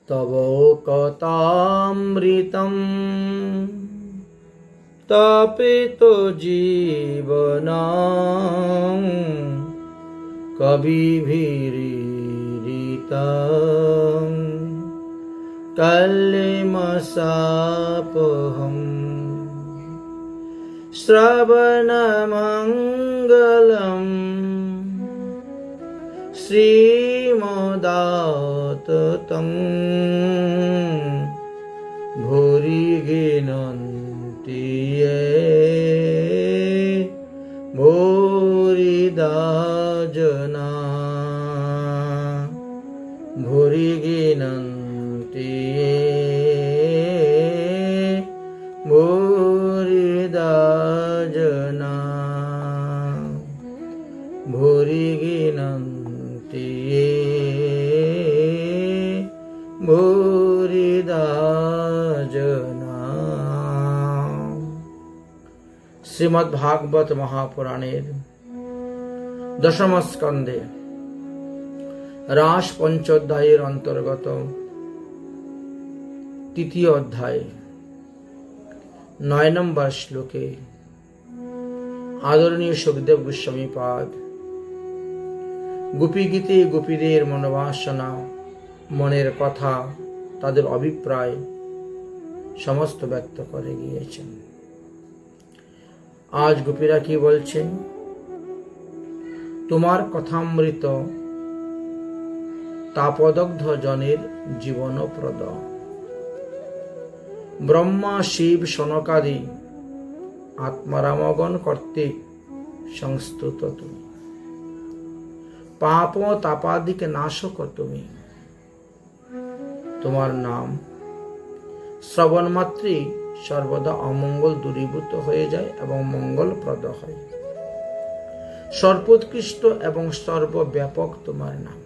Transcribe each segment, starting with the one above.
तव कथामृतं तपितो जीवनं कविभिरीडितं कल्मषापहम् श्रवणमङ्गलम् श्रीमदाततं भूरि गृह्णन्ति ये भूरिदा जना भूरि गृह्णन्ति ये भूरिदा जना भूरि गृह्णन्ति भूरिदा जना। श्रीमद्भागवत महापुराणेर दशम स्कंदे रास पंचोध्यायेर अंतर्गत तृतीय अध्याय 9 नम्बर श्लोके आदरणीय सुखदेव गोस्वामी पाद गोपी गीते गोपीदेर मनोबासना মনের কথা তাদের অভিপ্রায় সমস্ত ব্যক্ত করে গিয়েছেন। আজ গোপীরা কি বলছেন? তোমার কথামৃত তাপদগ্ধ জনের জীবনপ্রদ। ব্রহ্মা শিব সনকাদি আত্মারামগণ কর্তৃক সংস্তুত তুমি। পাপ তাপাদিক নাশক তুমি। তোমার নাম শ্রবণ মাত্রই সর্বদা অমঙ্গল দূরীভূত হয়ে যায় এবং মঙ্গলপ্রদ হয়। সর্বোৎকৃষ্ট এবং সর্বব্যাপক তোমার নাম।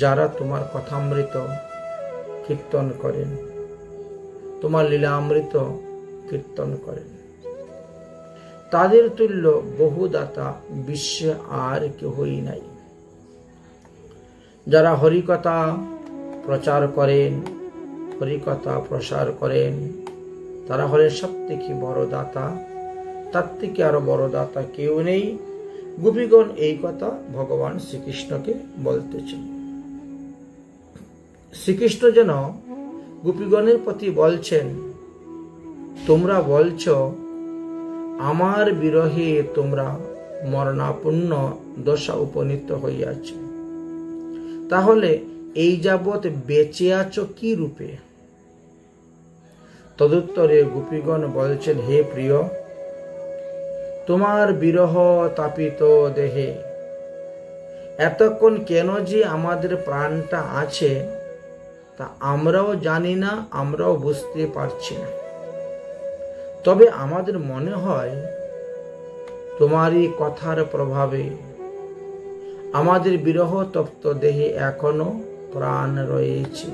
যারা তোমার কথামৃত কীর্তন করেন, তোমার লীলামৃত কীর্তন করেন, তাদের তুল্য বহুদাতা বিশ্বে আর কেহই নাই। যারা হরিকথা প্রচার করেন, হরিকথা প্রসার করেন, তারা হলেন সবথেকে বড় দাতা। তার থেকে আরো বড় দাতা কেউ নেই। গোপীগণ এই কথা ভগবান শ্রীকৃষ্ণকে বলতেছেন। শ্রীকৃষ্ণ যেন গোপীগণের প্রতি বলছেন, তোমরা বলছ আমার বিরহে তোমরা মরণাপন্ন দশা উপনীত হইয়াছ, তাহলে এই যাবৎ বেঁচে আছো কি রূপে? তদুত্তরে গোপীগণ বলছেন, হে প্রিয়, তোমার বিরহ তাপিত দেহে এতক্ষণ কেন যে আমাদের প্রাণটা আছে তা আমরাও জানি না, আমরাও বুঝতে পারছি না। তবে আমাদের মনে হয় তোমারই কথার প্রভাবে আমাদের বিরহ তপ্ত দেহে এখনো প্রাণ রয়েছে।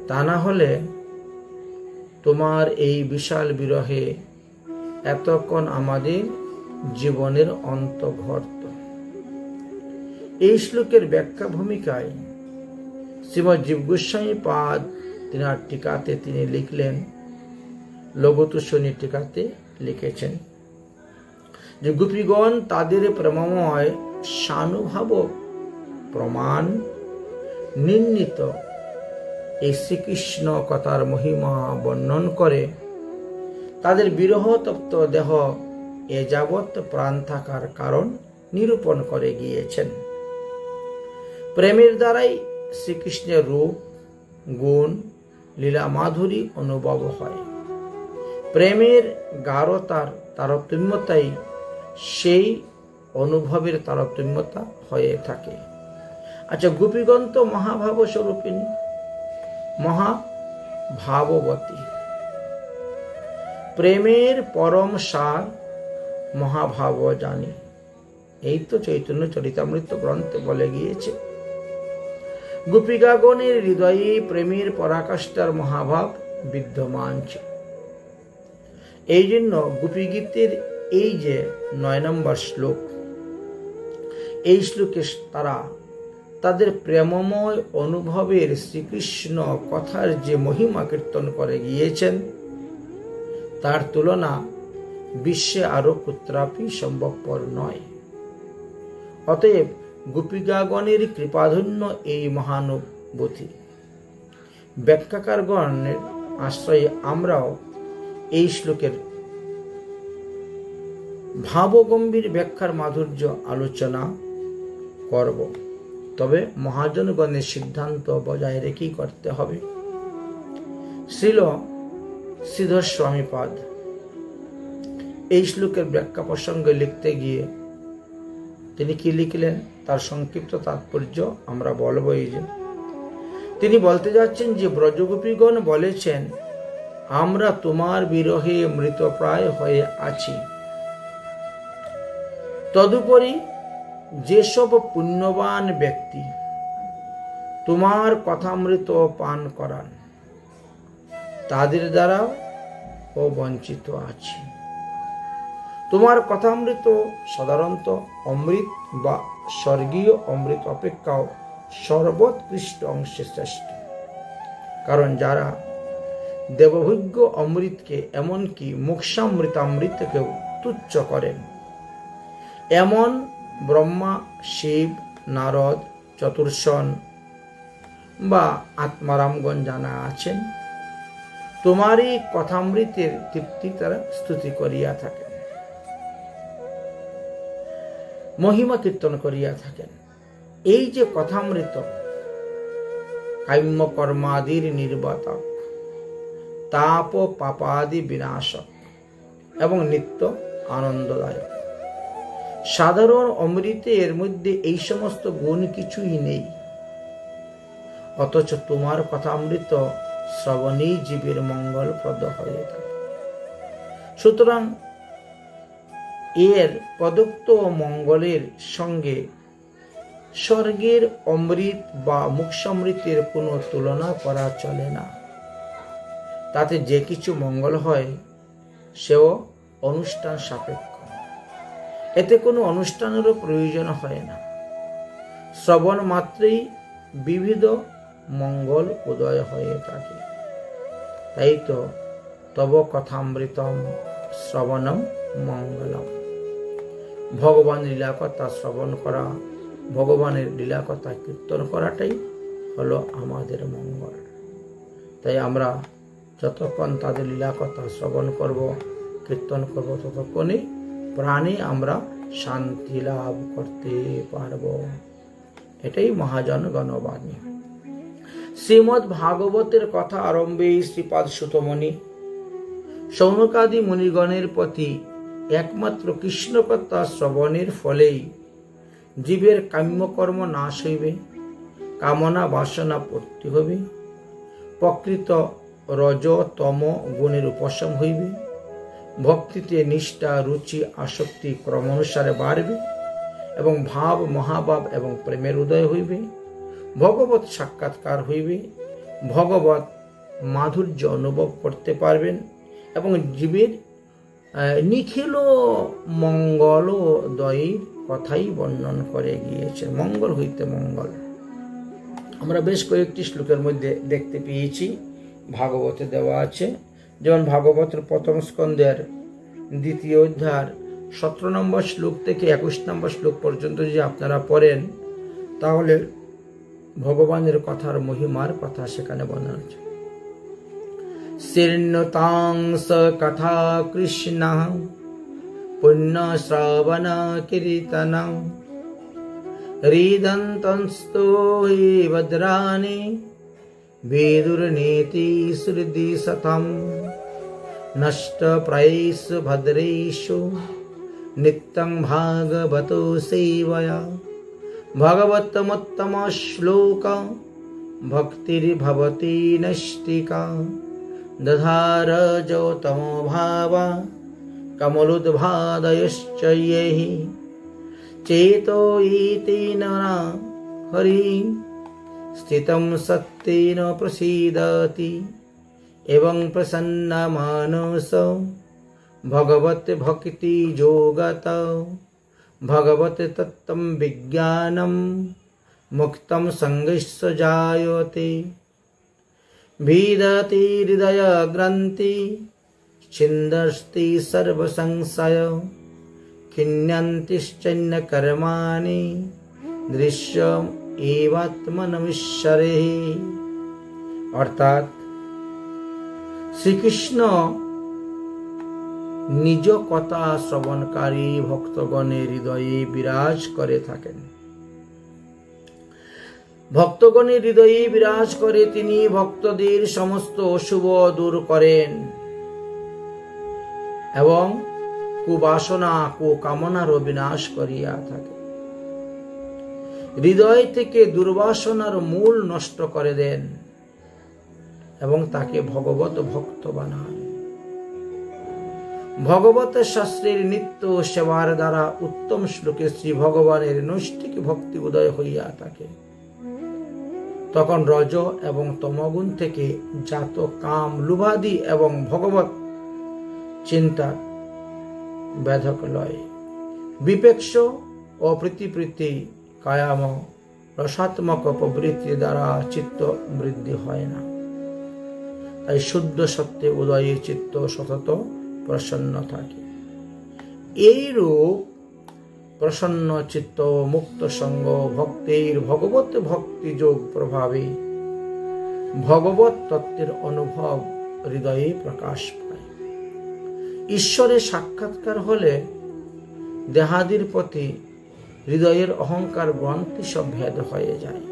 তা না হলে তোমার এই বিশাল বিরহে এতক্ষণ আমাদের জীবনের অন্ত ঘটত। এই শ্লোকের ব্যাখ্যা ভূমিকায় শ্রীমৎ জীব গোস্বামী পাদ তিনার টিকাতে তিনি লিখলেন, লঘুতুষ্যনী টিকাতে লিখেছেন যে গোপীগণ তাদের প্রেমময় সানুভাব প্রমাণ নির্ণীত এই শ্রীকৃষ্ণ কথার মহিমা বর্ণন করে তাদের বিরহ তপ্ত দেহ এ যাবৎ প্রাণ থাকার কারণ নিরূপণ করে গিয়েছেন। প্রেমের দ্বারাই শ্রীকৃষ্ণের রূপ, গুণ, লীলা মাধুরী অনুভব হয়। প্রেমের গাঢ়তার তারতম্যতাই সেই অনুভবের তারতম্যতা হয়ে থাকে। আচ্ছা, গোপীগণ তো মহাভাব স্বরূপিণী, মহাভাববতী। প্রেমের পরম সার মহাভাব জানি, এই তো চৈতন্য চরিতামৃত গ্রন্থে বলে গিয়েছে। গোপিকাগণের হৃদয়ে প্রেমের পরাকাষ্ঠার মহাভাব বিদ্যমান ছিল। এই জন্য গোপী গীতের এই যে 9 নম্বর শ্লোক, এই শ্লোকে তারা তাদের প্রেমময় অনুভবের শ্রীকৃষ্ণ কথার যে মহিমা কীর্তন করে গিয়েছেন তার তুলনা বিশ্বে আরো কুত্রাপি সম্ভবপর নয়। অতএব গোপিকাগণের কৃপাধন্য এই মহানুভূতি ব্যাখ্যাকারগণের আশ্রয়ে আমরাও এই শ্লোকের ভাবগম্ভীর ব্যাখ্যার মাধুর্য আলোচনা করব। তবে মহাজনগণের সিদ্ধান্ত বজায় রেখেই করতে হবে। শ্রীল শ্রীধর স্বামীপাদ এই শ্লোকের ব্যাখ্যা প্রসঙ্গে লিখতে গিয়ে তিনি কি লিখলেন তার সংক্ষিপ্ত তাৎপর্য আমরা বলবো। এই যে তিনি বলতে যাচ্ছেন যে ব্রজগোপীগণ বলেছেন, আমরা তোমার বিরহে মৃতপ্রায় হয়ে আছি। তদুপরি যেসব পুণ্যবান ব্যক্তি তোমার কথামৃত পান করান তাদের দ্বারা ও বঞ্চিত আছি। তোমার কথামৃত সাধারণত অমৃত বা স্বর্গীয় অমৃত অপেক্ষাও সর্বোৎকৃষ্ট অংশে শ্রেষ্ঠ। কারণ যারা দেবভোগ্য অমৃতকে এমনকি মোক্ষামৃতামৃতকেও তুচ্ছ করেন, এমন ব্রহ্মা, শিব, নারদ, চতুর্শন বা আত্মারামগণ জানা আছেন, তোমারই কথামৃতের তৃপ্তি তারা স্তুতি করিয়া থাকেন, মহিমা কীর্তন করিয়া থাকেন। এই যে কথামৃত কাম্য কর্মাদির নির্বাতক, তাপ পাপাদি বিনাশক এবং নিত্য আনন্দদায়ক। সাধারণ অমৃতের মধ্যে এই সমস্ত গুণ কিছুই নেই, অথচ তোমার কথামৃত শ্রবণেই জীবের মঙ্গলপ্রদ হয়ে থাকে। সুতরাং এর প্রদত্ত মঙ্গলের সঙ্গে স্বর্গের অমৃত বা মোক্ষামৃতের কোনো তুলনা করা চলে না। তাতে যে কিছু মঙ্গল হয় সেও অনুষ্ঠান সাপেক্ষ, এতে কোনো অনুষ্ঠানেরও প্রয়োজন হয় না। শ্রবণ মাত্রেই বিবিধ মঙ্গল উদয় হয়ে থাকে। তাই তো তব কথামৃতম শ্রবণম মঙ্গলম। ভগবান লীলাকথা শ্রবণ করা, ভগবানের লীলাকথা কীর্তন করাটাই হলো আমাদের মঙ্গল। তাই আমরা যতক্ষণ তাদের লীলাকথা শ্রবণ করব, কীর্তন করব, ততক্ষণই প্রাণে আমরা শান্তি লাভ করতে পারব। এটাই মহাজন গণবাণী। শ্রীমদ্ ভাগবতের কথা আরম্ভে শ্রীপাদ সুতমণি সৌনকাদি মুনিগণের প্রতি একমাত্র কৃষ্ণ কথা শ্রবণের ফলেই জীবের কাম্যকর্ম নাশ হইবে, কামনা বাসনা পূর্তি হবে, প্রকৃত রজ তম গুণের উপশম হইবে, ভক্তিতে নিষ্ঠা, রুচি, আসক্তি ক্রমানুসারে বাড়বে এবং ভাব, মহাভাব এবং প্রেমের উদয় হইবে, ভগবত সাক্ষাৎকার হইবে, ভগবত মাধুর্য অনুভব করতে পারবেন এবং জীবের নিখিল মঙ্গলোদয়ের কথাই বর্ণন করে গিয়েছে। মঙ্গল হইতে মঙ্গল আমরা বেশ কয়েকটি শ্লোকের মধ্যে দেখতে পেয়েছি, ভাগবতে দেওয়া আছে। যেমন ভাগবতের প্রথম স্কন্ধের 2য় অধ্যায়ের 17 নম্বর শ্লোক থেকে 21 নম্বর শ্লোক পর্যন্ত যদি আপনারা পড়েন তাহলে ভগবানের কথার মহিমার কথা সেখানে বর্ণনা আছে। শৃণ্যতাং স কথা কৃষ্ণ পুণ্য শ্রবণ কীর্তন হৃদন্তস্তো হি ভদ্রাণি বিদুর্নীতি শ্রুতি সতম নষ্ট প্রায়েষু ভদ্রেষু নিত্যং ভাগবতো সেবয়া ভগবতমোত্তম শ্লোক ভক্তির্ভবতি নৈষ্ঠিকা দধার যৌতমো ভাবা কমলোদ্ভাদয়শ্চ येहि चेतो इति नरा हरि स्थितं सत्येन प्रसीदति एवं प्रसन्नमानस भगवत भक्ति योगत भगवत तत्त्वं विज्ञानं मुक्तं संगस्य जायते भीदति हृदय ग्रन्थि छिन्दस्ति सर्वसंशय खिन्यन्तिश्चैन्न कर्माणि दृश्यम् एवात्मनमीश्वरे। अर्थात श्रीकृष्ण निज कथा श्रवणकारी भक्तगणेर हृदये विराज करे थाकेन। भक्तगणेर हृदये विराज करे तिनी भक्तদের समस्त अशुभ दूर करेन एवं कुबासना कुकामनार विनाश करिया थाकेन। हृदय থেকে দুর্বাসনার মূল নষ্ট করে দেন এবং তাকে ভগবত ভক্ত বানান। ভগবত শাস্ত্রের নিত্য সেবার দ্বারা উত্তম শ্লোকে শ্রী ভগবানের নৈষ্ঠিক ভক্তি উদয় হইয়া থাকে। তখন রজ এবং তমগুণ থেকে জাত কাম লোভাদি এবং ভগবত চিন্তা বেধক লয় বিপেক্ষ ও প্রীতি কায়াম রসাত্মক প্রবৃত্তি দ্বারা চিত্ত বৃদ্ধি হয় না। তাই শুদ্ধ সত্যে উদয়ে চিত্ত সতত প্রসন্ন থাকে। এইরূপ প্রসন্ন চিত্ত মুক্ত সঙ্গ ভক্তের ভগবত ভক্তি যোগ প্রভাবে ভগবত তত্ত্বের অনুভব হৃদয়ে প্রকাশ পায়। ঈশ্বরের সাক্ষাৎকার হলে দেহাদির প্রতি হৃদয়ের অহংকার গ্রন্থি সব ভেদ হয়ে যায়,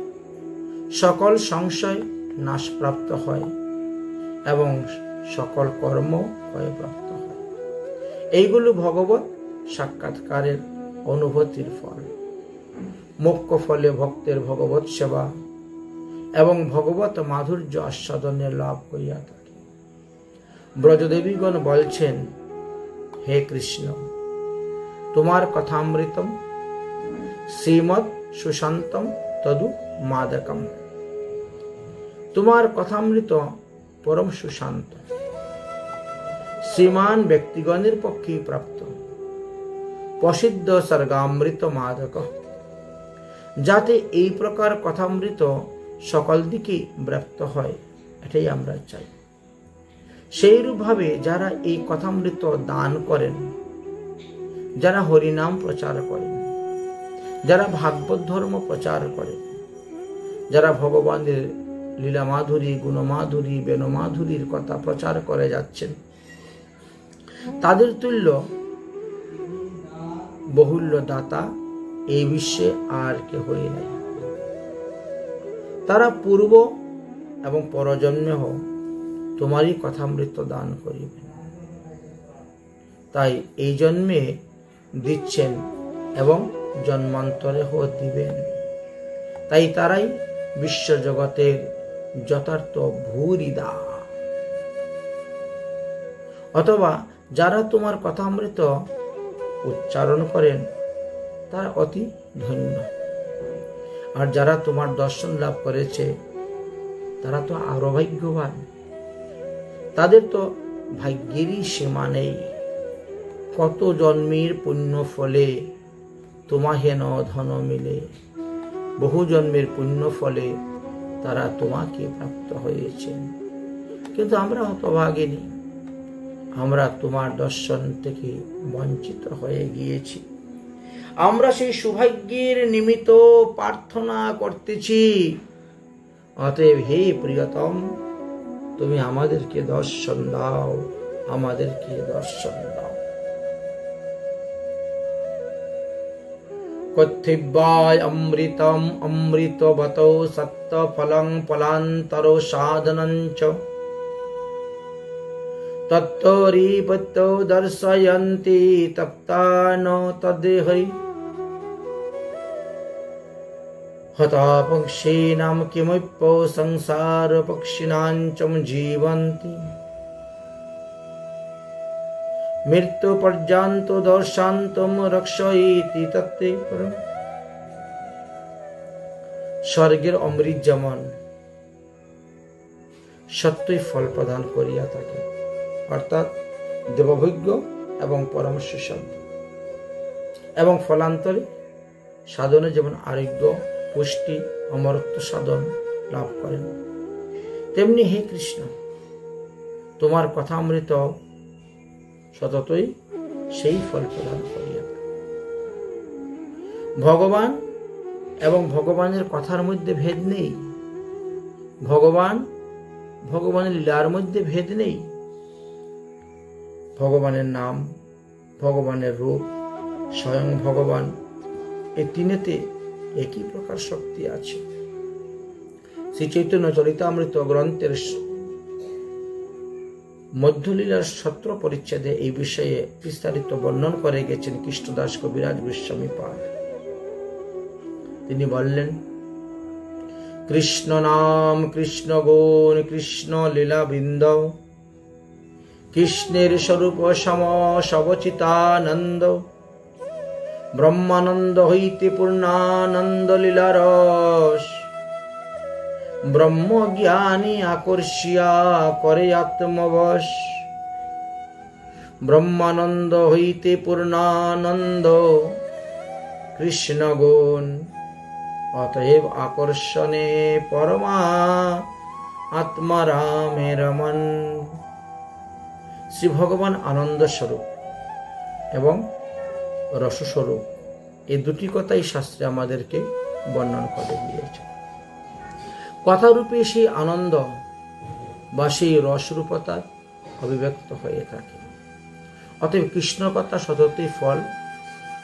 সকল সংশয় নাশপ্রাপ্ত হয় এবং সকল কর্ম ক্ষয়প্রাপ্ত হয়। এইগুলো ভগবত সাক্ষাৎকারের অনুভূতির ফল। মুখ্য ফলে ভক্তের ভগবত সেবা এবং ভগবত মাধুর্য আস্বাদনের লাভ হইয়া থাকে। ব্রজদেবীগণ বলছেন, হে কৃষ্ণ, তোমার কথামৃতম শ্রীমৎ সুশান্তম তদু মাদকম। তোমার কথামৃত পরম সুশান্ত, শ্রীমান ব্যক্তিগণের পক্ষে প্রাপ্ত প্রসিদ্ধ সর্গামৃত মাদক। যাতে এই প্রকার কথামৃত সকল দিকে ব্যাপ্ত হয়, এটাই আমরা চাই। সেইরূপভাবে যারা এই কথামৃত দান করেন, যারা হরিনাম প্রচার করেন, যারা ভাগবত ধর্ম প্রচার করেন, যারা ভগবানের লীলা মাধুরী গুণমাধুরী বেণুমাধুরীর কথা প্রচার করে যাচ্ছেন, তাদের তুল্য বহুল্য দাতা এই বিশ্বে আর কেহই নাই। তারা পূর্ব এবং পরজন্মে তোমারই কথামৃত দান করিবেন। তাই এই জন্মে দিচ্ছেন এবং জন্মান্তরে দিবেন। তাই তারাই বিশ্বজগতের যথার্থ ভূরিদা। অথবা যারা তোমার কথামৃত উচ্চারণ করেন তারা অতি ধন্য, আর যারা তোমার দর্শন লাভ করেছে তারা তো আরো ভাগ্যবান। তাদের তো ভাগ্যেরই সীমা নেই। কত জন্মের পুণ্য ফলে তোমাহেন ধন মিলে, বহু জন্মের পুণ্য ফলে তারা তোমাকে প্রাপ্ত হয়েছে। কিন্তু আমরা হতভাগিনী, আমরা তোমার দর্শন থেকে বঞ্চিত হয়ে গিয়েছি। আমরা সেই সৌভাগ্যের নিমিত্ত প্রার্থনা করতেছি। অতএব হে প্রিয়তম, তুমি আমাদেরকে দর্শন দাও, আমাদেরকে দর্শন দাও। কর্তব্যায় অমৃতম অমৃতবত সত্য ফলং ফলান্তর সাধনঞ্চ তত্তরিপত্য দর্শয়ন্তি তপ্তান তদেহৈ হতা পক্ষীনাম কিমুপ্য সংসার পক্ষিণাঞ্চম জীবন্তি মৃত্যু পর্যন্ত দর্শান্তম রক্ষয়িতি তত্তে পরম। স্বর্গের অমৃত যেমন সত্যই ফল প্রদান করিয়া থাকে, অর্থাৎ দেবভোগ্য এবং পরম সুসাধ্য, এবং ফলান্তরে সাধনে যেমন আরোগ্য পুষ্টি অমরত্ব সাধন লাভ করেন। তেমনি হে কৃষ্ণ, তোমার কথামৃত সততই সেই ফল প্রদান করিয়া। ভগবান এবং ভগবানের কথার মধ্যে ভেদ নেই, ভগবানের লীলার মধ্যে ভেদ নেই। ভগবানের নাম, ভগবানের রূপ, স্বয়ং ভগবান, এই তিনেতে একই প্রকার শক্তি আছে। শ্রী চৈতন্য চরিতামৃত গ্রন্থের মধ্যলীলার 17 পরিচ্ছেদে এই বিষয়ে বিস্তারিত বর্ণন করে গেছেন কৃষ্ণদাস কবিরাজ গোস্বামী পাদ। তিনি বললেন, কৃষ্ণ নাম, কৃষ্ণ গুণ, কৃষ্ণ লীলা বৃন্দ, কৃষ্ণের স্বরূপ সম সবচিতানন্দ, ব্রহ্মানন্দ হইতে পূর্ণানন্দ লীলারস, ব্রহ্ম জ্ঞানী আকর্ষিয়া করে আত্মবশ, ব্রহ্মানন্দ হইতে পূর্ণানন্দ কৃষ্ণ গুণ, অতএব আকর্ষণে পরমা আত্মা রামের মন। শ্রী ভগবান আনন্দ স্বরূপ এবং রসস্বরূপ, এই দুটি কথাই শাস্ত্রে আমাদেরকে বর্ণন করে দিয়েছে। কথারূপে সেই আনন্দ বা সেই রসরূপতা অভিব্যক্ত হয়ে থাকে। অতএব কৃষ্ণ কথা সততই ফল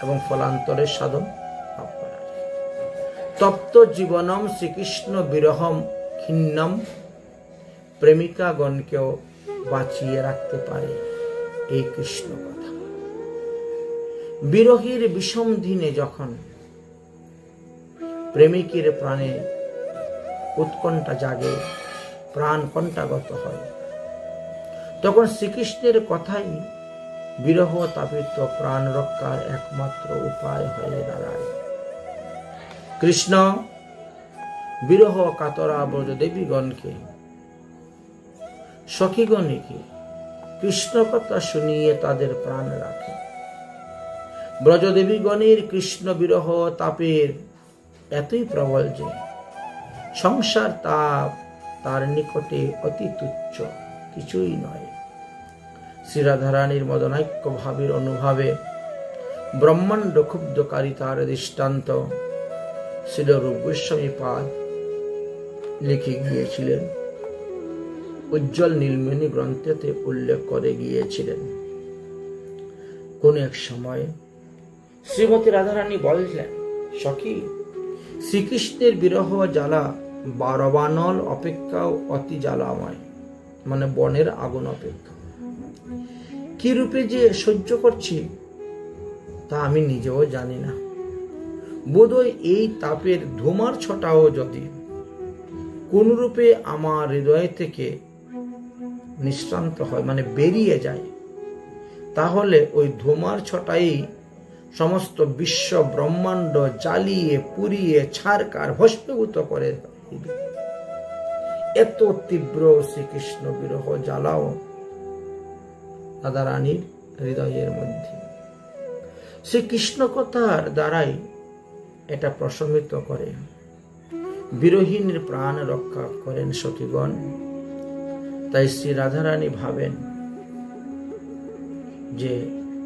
এবং ফলান্তরের সাধন লাভ করা যায়। তপ্ত জীবনম শ্রীকৃষ্ণ বিরহম ক্ষিন্নম, প্রেমিকাগণকেও বাঁচিয়ে রাখতে পারে এই কৃষ্ণ কথা। বিরহের বিষম দিনে যখন প্রেমিকের প্রাণে উৎকণ্ঠা জাগে, প্রাণ কণ্ঠাগত হয়, তখন শ্রীকৃষ্ণের কথাই বিরহ তাপিত প্রাণ রক্ষার একমাত্র উপায় হয়ে দাঁড়ায়। কৃষ্ণ বিরহ কাতরা ব্রজদেবীগণকে, সখীগণকে কৃষ্ণ কথা শুনিয়ে তাদের প্রাণ রাখে। ব্রজদেবীগণের কৃষ্ণ বিরহ তাপের এতই প্রবল যে সংসার তাপ তার নিকটে অতি তুচ্ছ, কিছুই নয়। শ্রী রাধারানীর মদনাক্য ভাবের অনুভাবে ব্রহ্মাণ্ড ক্ষুব্ধকারী তার দৃষ্টান্ত শ্রীল রূপ গোস্বামী পাদ লিখে গিয়েছিলেন, উজ্জ্বল নীলমণি গ্রন্থেতে উল্লেখ করে গিয়েছিলেন। কোন এক সময় শ্রীমতী রাধারানী বললেন, সখী, শ্রীকৃষ্ণের বিরহ জ্বালা 12 বানল অপেক্ষাও অতি জ্বালাময়, মানে বনের আগুন অপেক্ষা। কি রূপে যে সহ্য করছি তা আমি নিজেও জানি না। বোধহয় এই তাপের ধুমার ছটাও যদি কোন রূপে আমার হৃদয় থেকে নিঃশ্রান্ত হয়, মানে বেরিয়ে যায়, তাহলে ওই ধুমার ছটাই সমস্ত বিশ্ব ব্রহ্মাণ্ড জ্বালিয়ে পুড়িয়ে ছারকার ভস্মীভূত করে দিবে। এত তীব্র শ্রীকৃষ্ণ বিরহ জ্বালাও রাধারানীর হৃদয়ের মধ্যে। শ্রীকৃষ্ণ কথার দ্বারাই এটা প্রশমিত করে, বিরহীনের প্রাণ রক্ষা করেন সখীগণ। তাই শ্রী রাধারানী ভাবেন যে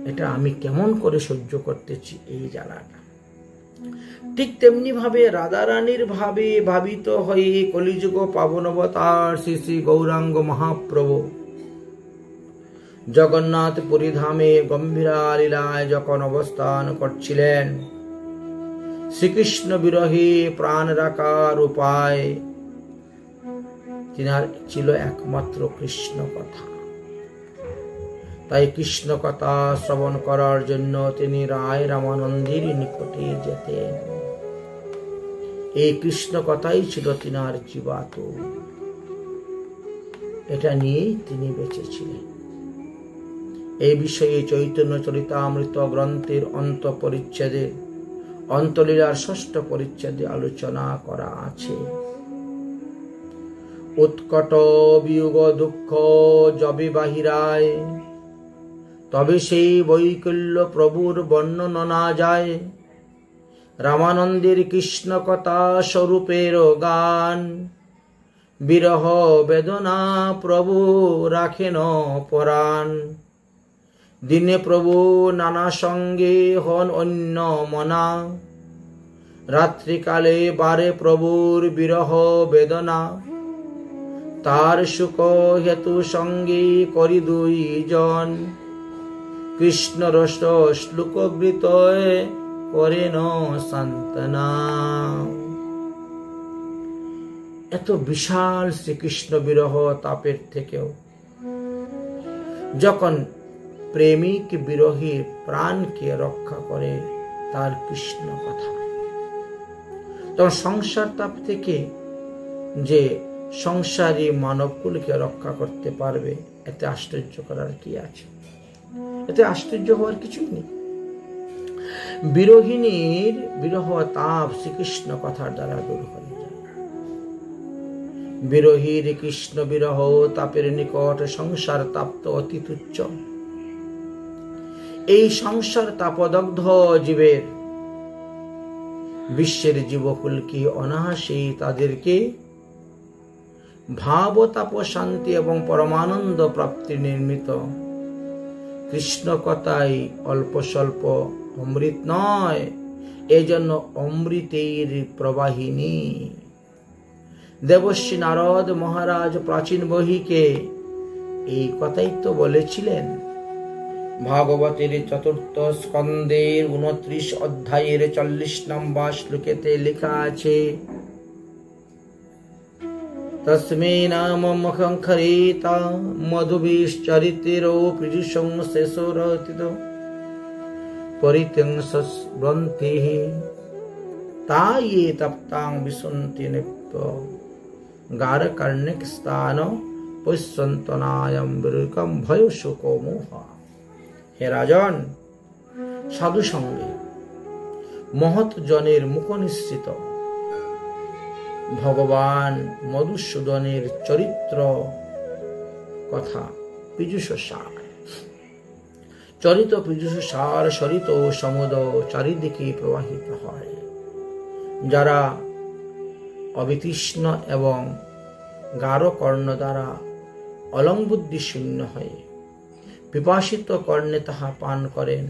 এটা আমি কেমন করে সহ্য করতেছি এই জ্বালাটা। ঠিক তেমনি ভাবে রাধারানীর ভাবে ভাবিত হয়ে কলিযুগ পাবনবতার শ্রী শ্রী গৌরাঙ্গ মহাপ্রভু জগন্নাথ পুরী ধামে গম্ভীরা লীলায় যখন অবস্থান করছিলেন, শ্রীকৃষ্ণ বিরহে প্রাণ রাখার উপায় তিনার ছিল একমাত্র কৃষ্ণ কথা। তাই কৃষ্ণ কথা শ্রবণ করার জন্য তিনি রায় রামানন্দের নিকটে যেতেন। এই কৃষ্ণ কথাই ছিল তিনার জীবাত, এটা নিয়েই তিনি বেঁচেছিলেন। এই বিষয়ে চৈতন্য চরিতামৃত গ্রন্থের অন্ত পরিচ্ছেদে, অন্তলীলার 6ষ্ঠ পরিচ্ছেদে আলোচনা করা আছে। উৎকট বিয়োগ দুঃখ যবে বাহিরায়, তবে সেই বৈকল্য প্রভুর বর্ণন না যায়। রামানন্দের কৃষ্ণ কথা স্বরূপের গান, বিরহ বেদনা প্রভু রাখেন পরাণ। দিনে প্রভু নানা সঙ্গে হন অন্য মনা, রাত্রিকালে বারে প্রভুর বিরহ বেদনা। তার সুখ হেতু সঙ্গে করি দুইজন, কৃষ্ণ রস শ্লোকগীত করেন সান্তনা। এত বিশাল শ্রীকৃষ্ণ বিরহ তাপের থেকেও যখন প্রেমিক বিরহীর প্রাণকে রক্ষা করে তার কৃষ্ণ কথা, তখন সংসার তাপ থেকে যে সংসারী মানবকুলকে রক্ষা করতে পারবে, এতে আশ্চর্য করার কি আছে? এতে আশ্চর্য হওয়ার কিছুই নেই। বিরোহিণীর বিরহ তাপ শ্রীকৃষ্ণ কথার দ্বারা দূর হয়ে যায়। বিরহীর কৃষ্ণ বিরহ তাপের নিকট সংসার তাপ তো অতি তুচ্ছ। এই সংসার তাপদগ্ধ জীবের বিশ্বের জীবকুলকে অনায়াসে তাদেরকে ভাব তাপ শান্তি এবং পরমানন্দ প্রাপ্তি নির্মিত কৃষ্ণ কথাই অল্প স্বল্প অমৃত নয়, এজন্য অমৃতের প্রবাহিনী। দেবশ্রী নারদ মহারাজ প্রাচীন বহিকে এই কথাই তো বলেছিলেন। ভাগবতের চতুর্থ স্কন্ধের 29 অধ্যায়ের 40 নম্বর শ্লোকেতে লেখা আছে, তস্মৈ নাম মুখঙ্খরিতা মধুবিশ্চরিতেরো পৃজুষং শেষোরতিত পরিত্যংসব্রন্তিঃ তায়ে তপ্তাং বিসন্তি নিত্য গারকর্ণিক স্থান পশ্যন্তনায়ম বিরূকম ভয় শোক মোহ। হে রাজন, সাধু সঙ্গে মহৎ জনের মুখ নিঃসৃত ভগবান মধুসূদনের চরিত্র কথা পীযূষ সার, চরিত পীযূষ সার সরিত সমুদ চারিদিকে প্রবাহিত হয়। যারা অবিতৃষ্ণ এবং গাঢ় কর্ণ দ্বারা অলংবুদ্ধি শূন্য হয়ে পিপাসিত কর্ণে তাহা পান করেন,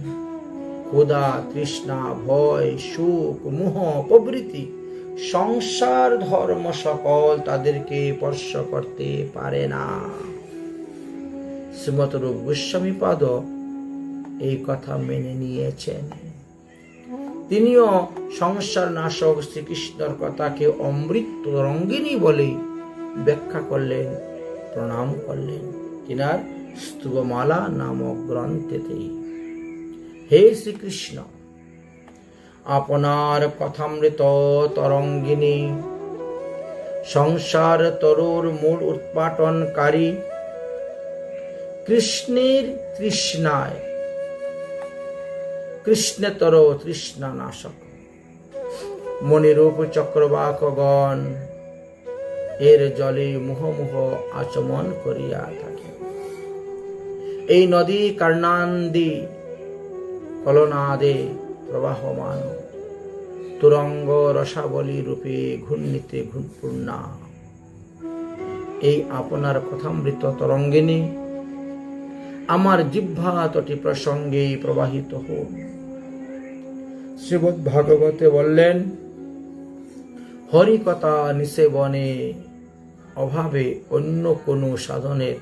ক্ষুধা তৃষ্ণা ভয় সুখ মোহ প্রভৃতি সংসার ধর্ম সকল তাদেরকে স্পর্শ করতে পারে না। শ্রীমৎ রূপ গোস্বামী পাদ এই কথা মেনে নিয়েছেন। তিনিও সংসার নাশক শ্রীকৃষ্ণের কথাকে অমৃত রঙ্গিনী বলে ব্যাখ্যা করলেন, প্রণাম করলেন তিনার স্তবমালা নামক গ্রন্থেতে। হে শ্রীকৃষ্ণ, আপনার কথামৃত তরঙ্গিনী সংসার তরুর মূল উৎপাটনকারী, কৃষ্ণের তৃষ্ণায় কৃষ্ণেতর তৃষ্ণা নাশক মণিরূপ চক্রবাকগণ এর জলে মুহুর্মুহ আচমন করিয়া থাকে। এই নদী কর্ণান্দি কলনাদে প্রবাহমান তুরঙ্গ রসাবলী রূপে ঘূর্ণিতে ঘূর্ণা। এই আপনার কথামৃত তরঙ্গিনী আমার জিহ্বা তটি প্রসঙ্গে প্রবাহিত হোক। শ্রীমদ্ ভাগবতে বললেন, হরিকথা নিষেবনে অভাবে অন্য কোনো সাধনের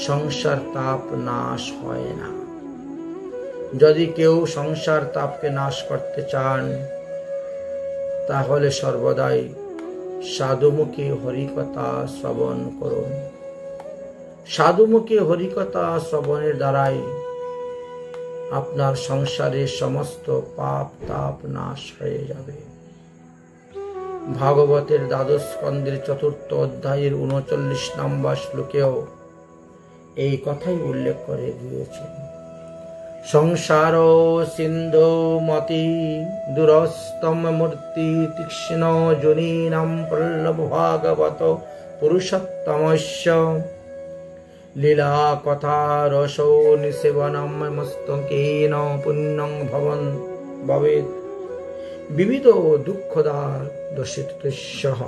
সংসার তাপ নাশ হয় না। যদি কেউ সংসার তাপকে নাশ করতে চান, তাহলে সর্বদাই সাধুমুখী হরিকথা শ্রবণ করুন। সাধুমুখী হরিকথা শ্রবণের দ্বারাই আপনার সংসারের সমস্ত পাপ তাপ নাশ হয়ে যাবে। ভাগবতের দ্বাদশ স্কন্ধের 4th অধ্যায়ের 39 নম্বর শ্লোকেও এই কথাই উল্লেখ করে দিয়েছেন। সংসার সিন্ধু মতি দুরস্তম মূর্তি তীক্ষ্ণ যোনিনাম পল্লব ভাগবত পুরুষোত্তমস্য লীলা কথা রস নিষেবনম মস্তকেন পুণ্যং ভবেৎ। বিবিধ দুঃখদার দোষিতস্যঃ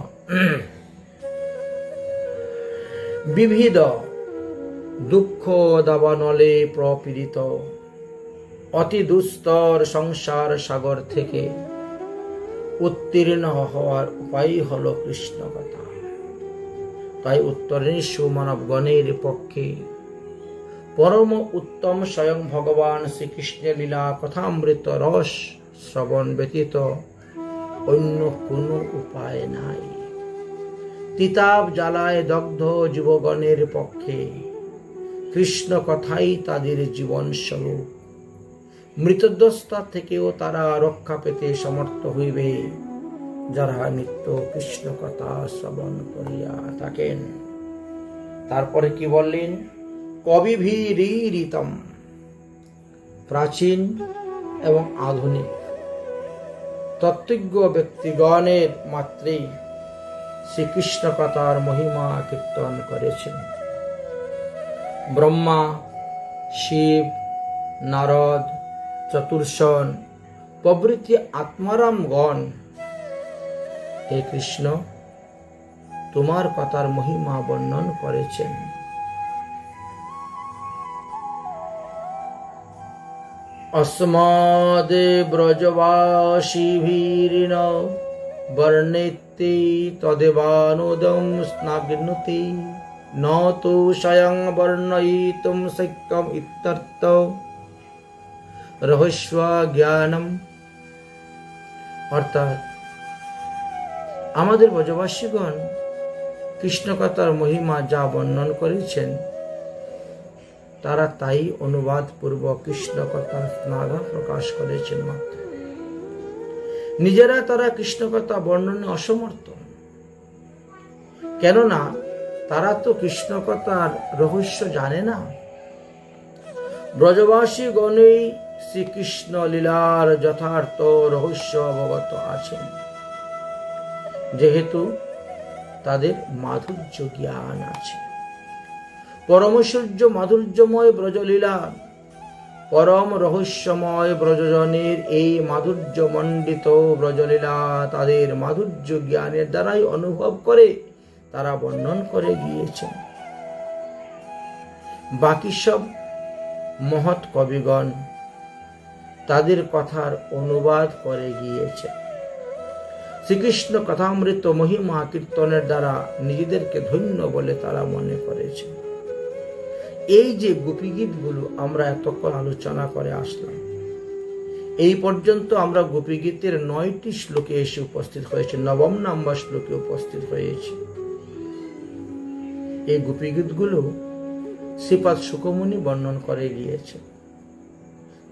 বিবিধ দুঃখ দাবানলে প্রপীড়িত অতি দুস্তর সংসার সাগর থেকে উত্তীর্ণ হওয়ার উপায় হলো কৃষ্ণ কথা। তাই উত্তরণীয় মানবগণের পক্ষে পরম উত্তম স্বয়ং ভগবান শ্রীকৃষ্ণের লীলা কথামৃত রস শ্রবণ ব্যতীত অন্য কোনো উপায় নাই। তিতাব জ্বালায় দগ্ধ জীবগণের পক্ষে কৃষ্ণ কথাই তাদের জীবন স্বরূপ। মৃতদশা থেকেও তারা রক্ষা পেতে সমর্থ হইবে যারা নিত্য কৃষ্ণ কথা শ্রবণ করিয়া থাকেন। তারপরে কি বললেন? কবিভিরীরিতম, প্রাচীন এবং আধুনিক তত্ত্বজ্ঞ ব্যক্তিগণের মাত্রেই শ্রীকৃষ্ণ কথার মহিমা কীর্তন করেছেন। ব্রহ্মা, শিব, নারদ, চতুর্ষণ প্রভৃতি আত্মারামগণ হে কৃষ্ণ তোমার কথার মহিমা বর্ণন করেছেন। अस्मादे ब्रजवासिभिर्न वर्णेति तदेवानुदं स्नाग्नुति न तु स्वयं वर्णयितुं शक्यम् इत्यर्थो रहस्य জ্ঞানম। অর্থাৎ আমাদের ব্রজবাসীগণ কৃষ্ণ কথার মহিমা যা বর্ণন করেছেন তারা তাই অনুবাদ পূর্বক কৃষ্ণ কথার স্নাগা প্রকাশ করেছেন মাত্র। নিজেরা তারা কৃষ্ণ কথা বর্ণনে অসমর্থ, কেননা তারা তো কৃষ্ণ কথার রহস্য জানে না। ব্রজবাসী গণই শ্রীকৃষ্ণ লীলার যথার্থ রহস্য অবগত আছেন, যেহেতু তাদের মাধুর্য জ্ঞান আছে। পরমৈশ্বর্য মাধুর্যময় ব্রজলীলা, পরম রহস্যময় ব্রজজনের এই মাধুর্য মণ্ডিত ব্রজলীলা তাদের মাধুর্য জ্ঞানের দ্বারাই অনুভব করে তারা বর্ণন করে গিয়েছেন। বাকি সব মহৎ কবিগণ তাদের কথার অনুবাদ করে গিয়েছে। শ্রীকৃষ্ণ কথামৃত মহিমা কীর্তনের দ্বারা নিজেদেরকে ধন্য বলে তারা মনে করেছে। এই যে গোপীগীতগুলো আমরা এতক্ষণ আলোচনা করে আসলাম, এই পর্যন্ত আমরা গোপীগীতের 9টি শ্লোকে এসে উপস্থিত হয়েছে, 9 নম্বর শ্লোকে উপস্থিত হয়েছে। এই গোপীগীতগুলো শ্রীপাদ শুকমুনি বর্ণন করে গিয়েছে।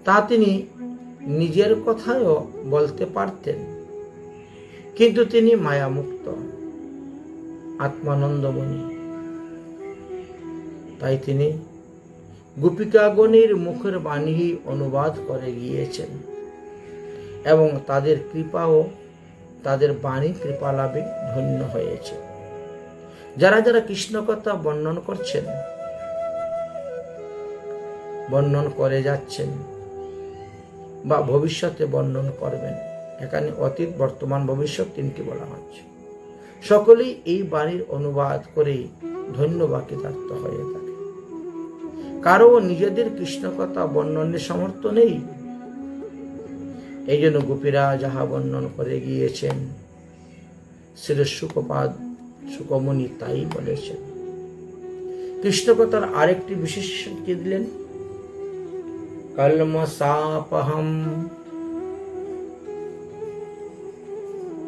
তা তিনি নিজের কথায়ও বলতে পারতেন, কিন্তু তিনি মায়ামুক্ত আত্মানন্দমণি। তাই তিনি গোপিকাগণের মুখের বাণী অনুবাদ করে গিয়েছেন এবং তাদের কৃপাও তাদের বাণী কৃপা লাভে ধন্য হয়েছে। যারা যারা কৃষ্ণ কথা বর্ণন করছেন, বর্ণন করে যাচ্ছেন বা ভবিষ্যতে বর্ণন করবেন, এখানে অতীত বর্তমান ভবিষ্যৎ 3টি বলা হচ্ছে, সকলেই এই বাণীর অনুবাদ করে ধন্য বা কৃতার্থ হয়ে থাকে। কারো নিজেদের কৃষ্ণ কথা বর্ণনের সামর্থ্য নেই, এই জন্য গোপীরা যাহা বর্ণন করে গিয়েছেন শ্রী শুকমুনি তাই বলেছেন। কৃষ্ণ কথার আরেকটি বিশেষণ কি দিলেন? কলমসাপহম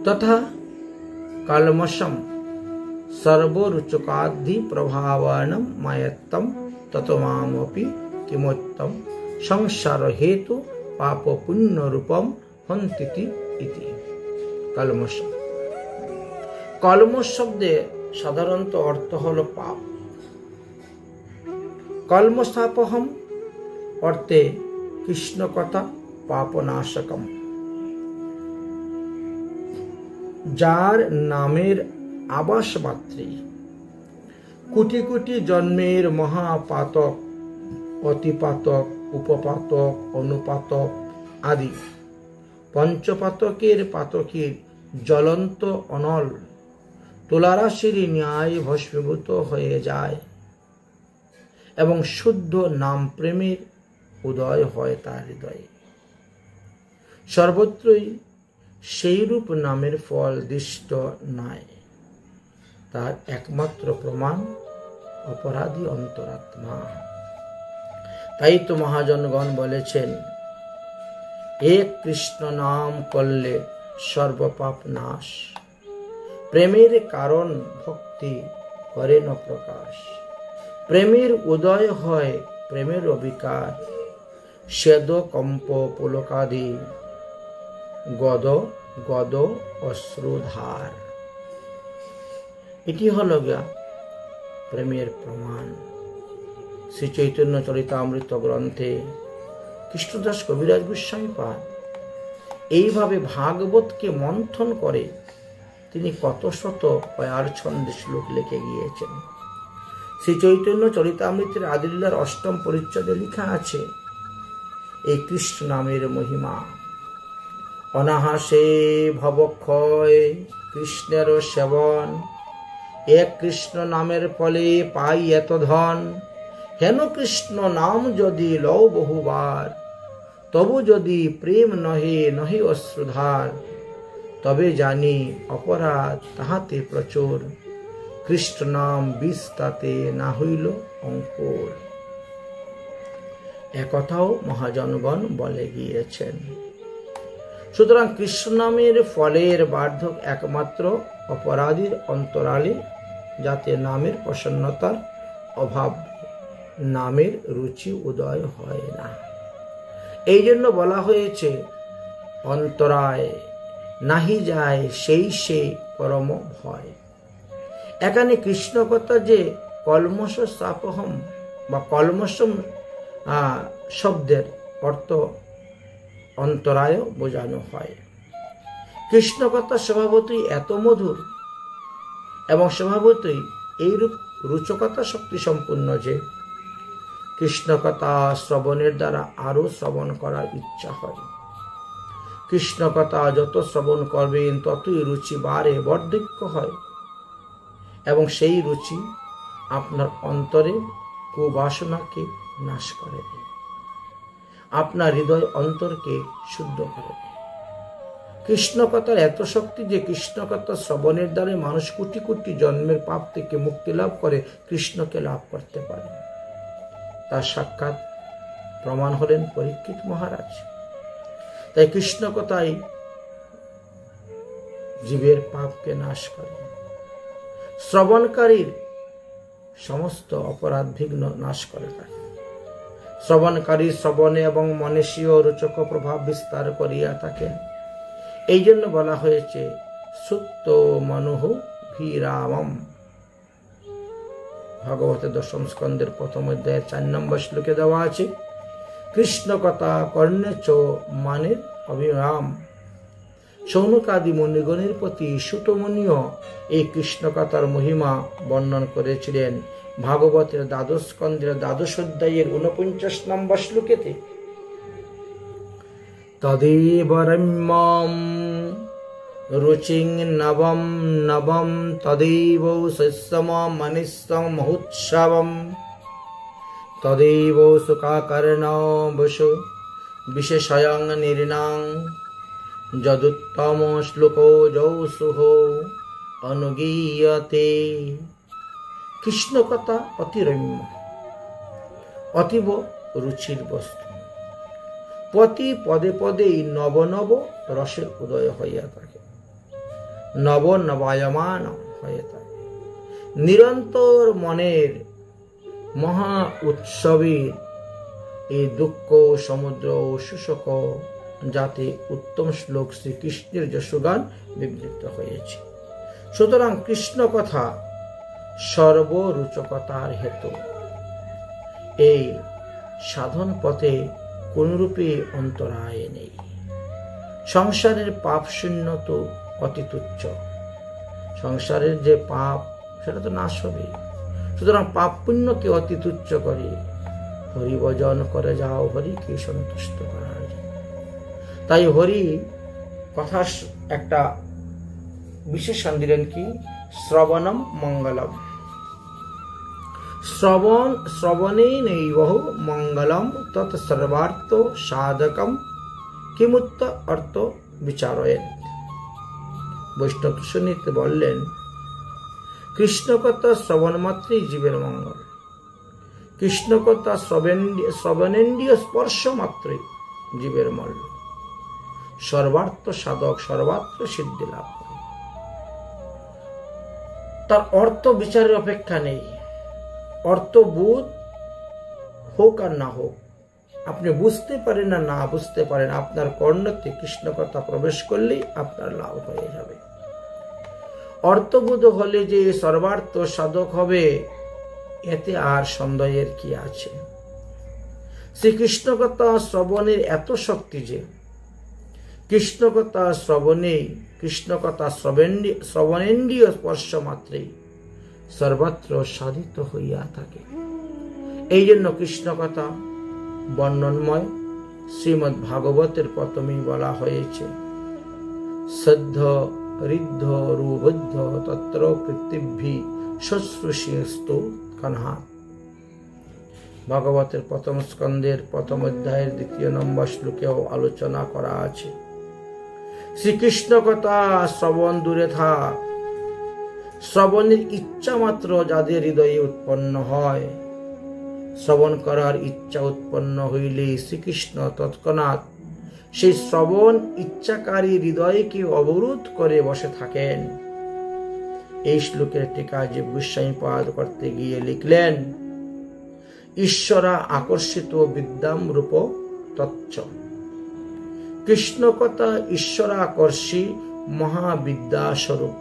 তথা কলমশম সর্বরুচকাদি প্রভাবানম মায়ত্তম ততমামপি কিমোত্তম সংসার হেতু পাপ পুণ্য রূপম হন্তিতি ইতি। কলমশ, কলমশ শব্দে সাধারণত অর্থ হলো পাপ। কলমসাপহম অর্থে কৃষ্ণ কথা পাপনাশকম। যার নামের আবাস মাত্রে কোটি কোটি জন্মের মহাপাতক, অতিপাতক, উপপাতক, অনুপাতক আদি পঞ্চপাতকের পাতকের জ্বলন্ত অনল তুলারাশির ন্যায় ভস্মীভূত হয়ে যায় এবং শুদ্ধ নাম প্রেমের উদয় হয় তার হৃদয়ে। সর্বত্রই সেইরূপ নামের ফল দৃষ্ট নাই, তার একমাত্র প্রমাণ অপরাধী অন্তরাত্মা। তাই তো মহাজনগণ বলেছেন, এক কৃষ্ণ নাম করলে সর্বপাপ নাশ, প্রেমের কারণ ভক্তি করেন প্রকাশ। প্রেমের উদয় হয় প্রেমের অবিকার, স্বেদ কম্প পুলকাদি গদ গদ অশ্রুধার। এটি হল গিয়া প্রেমের প্রমাণ। শ্রী চৈতন্য চরিতামৃত গ্রন্থে কৃষ্ণদাস কবিরাজ গোস্বামী পাদ এইভাবে ভাগবতকে মন্থন করে তিনি কত শত কয়ার ছন্দে শ্লোক লিখে গিয়েছেন। শ্রী চৈতন্য চরিতামৃতের আদিলীলার অষ্টম পরিচ্ছদে লেখা আছে এই কৃষ্ণ নামের মহিমা। অনাহাসে ভবক্ষয় কৃষ্ণের সেবন, এক কৃষ্ণ নামের ফলে পাই এত ধন। হেন কৃষ্ণ নাম যদি লও বহুবার, তবু যদি প্রেম নহে নহে অশ্রুধার। তবে জানি অপরাধ তাহাতে প্রচুর, কৃষ্ণ নাম বিষ তাতে না হইল অঙ্কুর। একথাও মহাজনগণ বলে গিয়েছেন। সুতরাং কৃষ্ণ নামের ফলের বার্ধক একমাত্র অপরাধীর অন্তরালে, যাতে নামের প্রসন্নতার অভাব, নামের রুচি উদয় হয় না। এই জন্য বলা হয়েছে, অন্তরায় নাহি যায় সেই সে পরম ভয়। এখানে কৃষ্ণ কথা যে কলমশ সাপহম বা কলমশম শব্দের অর্থ অন্তরায় বোঝানো হয়। কৃষ্ণ কথা স্বভাবতই এত মধুর এবং স্বভাবতই এইরূপ রুচকতা শক্তি সম্পূর্ণ যে কৃষ্ণ কথা শ্রবণের দ্বারা আরো শ্রবণ করার ইচ্ছা হয়। কৃষ্ণ কথা যত শ্রবণ করবেন ততই রুচি বাড়ে, বর্ধিক্য হয় এবং সেই রুচি আপনার অন্তরে কুবাসনাকে নাশ করে দেয়, আপনার হৃদয় অন্তরকে শুদ্ধ করে দেয়। কৃষ্ণ কথার এত শক্তি যে কৃষ্ণ কথা শ্রবণের দ্বারা মানুষ কোটি কোটি জন্মের পাপ থেকে মুক্তি লাভ করে কৃষ্ণকে লাভ করতে পারে। তার সাক্ষাৎ প্রমাণ হলেন পরীক্ষিত মহারাজ। তাই কৃষ্ণ কথাই জীবের পাপকে নাশ করে, শ্রবণকারীর সমস্ত অপরাধ বিঘ্ন নাশ করে থাকে। শ্রবণকারী শ্রবণে এবং মনে স্বীয় রোচক প্রভাব বিস্তার করিয়া থাকেন। এই জন্য বলা হয়েছে সুপ্ত মনুহু ভিরামম। ভাগবতের দশম স্কন্ধের প্রথম অধ্যায়ের 4 নম্বর শ্লোকে দেওয়া আছে, কৃষ্ণ কথা কর্ণে চ মানের অভিরাম। সৌনকাদি মুনিগণের প্রতি সুতমুনিও এই কৃষ্ণ কথার মহিমা বর্ণন করেছিলেন ভাগবতের দ্বাদশ স্কন্ধের দ্বাদশ অধ্যায়ের 49 নম্বর শ্লোকেতে। তদেব রম্যম রুচিং নবম নবম তদেব সস্যম মনিস্তং মহোৎসবম তদেব সুখাকর্ণ বসু বিশেষয়ং নির্ণাং যদুত্তম শ্লোকো যৌসুহ অনুগীয়তে। কৃষ্ণ কথা অতি রম্য, অতীব রুচির বস্তু। প্রতি পদে পদেই নব নব রসের উদয় হইয়া থাকে, নব নবায়মান হয়ে থাকে। নিরন্তর মনের মহা উৎসবের এই দুঃখ সমুদ্র শুষ্ক যাতে উত্তম শ্লোক শ্রীকৃষ্ণের যশোগান বিবৃত হয়েছে। সুতরাং কৃষ্ণ কথা সর্বরুচকতার হেতু। এই সাধন পথে কোনরূপে অন্তরায় নেই। সংসারের পাপ শূন্য তো অতি তুচ্ছ, সংসারের যে পাপ সেটা তো নাশ হবে। সুতরাং পাপ পুণ্যকে অতি তুচ্ছ করে হরি ভজন করে যাও, হরিকে সন্তুষ্ট করার জন্য। তাই হরি কথা একটা বিশেষণ দিলেন কি, শ্রবণম মঙ্গলম। শ্রবণে নৈবহ মঙ্গলম তৎ সর্বার্থ সাধকম কিমুত্ত অর্থ বিচারয়েন। বৈষ্ণব সুনীতি বললেন, কৃষ্ণকথা শ্রবণ মাত্রই জীবের মঙ্গল, কৃষ্ণকথা শ্রবণেন্দ্রিয় স্পর্শ মাত্রই জীবের মঙ্গল, সর্বার্থ সাধক সর্বাত্র সিদ্ধি লাভ করে। তার অর্থ বিচারের অপেক্ষা নেই। অর্থবোধ হোক আর না হোক, আপনি বুঝতে পারেন না না বুঝতে পারেন, আপনার কর্ণতে কৃষ্ণ কথা প্রবেশ করলেই আপনার লাভ হয়ে যাবে। অর্থবোধ হলে যে সর্বার্থ সাধক হবে, এতে আর সন্দেহের কি আছে। শ্রীকৃষ্ণ কথা শ্রবণের এত শক্তি যে কৃষ্ণ কথা শ্রবণেন্দ্রিয় স্পর্শ মাত্রেই সর্বত্র সাধিত হইয়া থাকে। এই জন্য কৃষ্ণ কথা বর্ণনময়। শ্রীমদ্ ভাগবতের প্রথমেই বলা হয়েছে, সদ্ধ ঋদ্ধ রুবদ্ধ তত্র কৃতিভি শুশ্রূষিস্তু কনহা। ভাগবতের প্রথম স্কন্ধের প্রথম অধ্যায়ের 2 নম্বর শ্লোকেও আলোচনা করা আছে। শ্রীকৃষ্ণ কথা শ্রবণ দূরে থাক, শ্রবণের ইচ্ছা মাত্র যাদের হৃদয়ে উৎপন্ন হয়, শ্রবণ করার ইচ্ছা উৎপন্ন হইলে শ্রীকৃষ্ণ তৎক্ষণাৎ সেই শ্রবণ ইচ্ছাকারী হৃদয়কে অবরোধ করে বসে থাকেন। এই শ্লোকের টিকা জীব গোস্বামী পাঠ করতে গিয়ে লিখলেন, ঈশ্বরা আকর্ষিত বিদ্যাম রূপ তচ্চ। কৃষ্ণ কথা ঈশ্বরাকর্ষী মহাবিদ্যা স্বরূপ।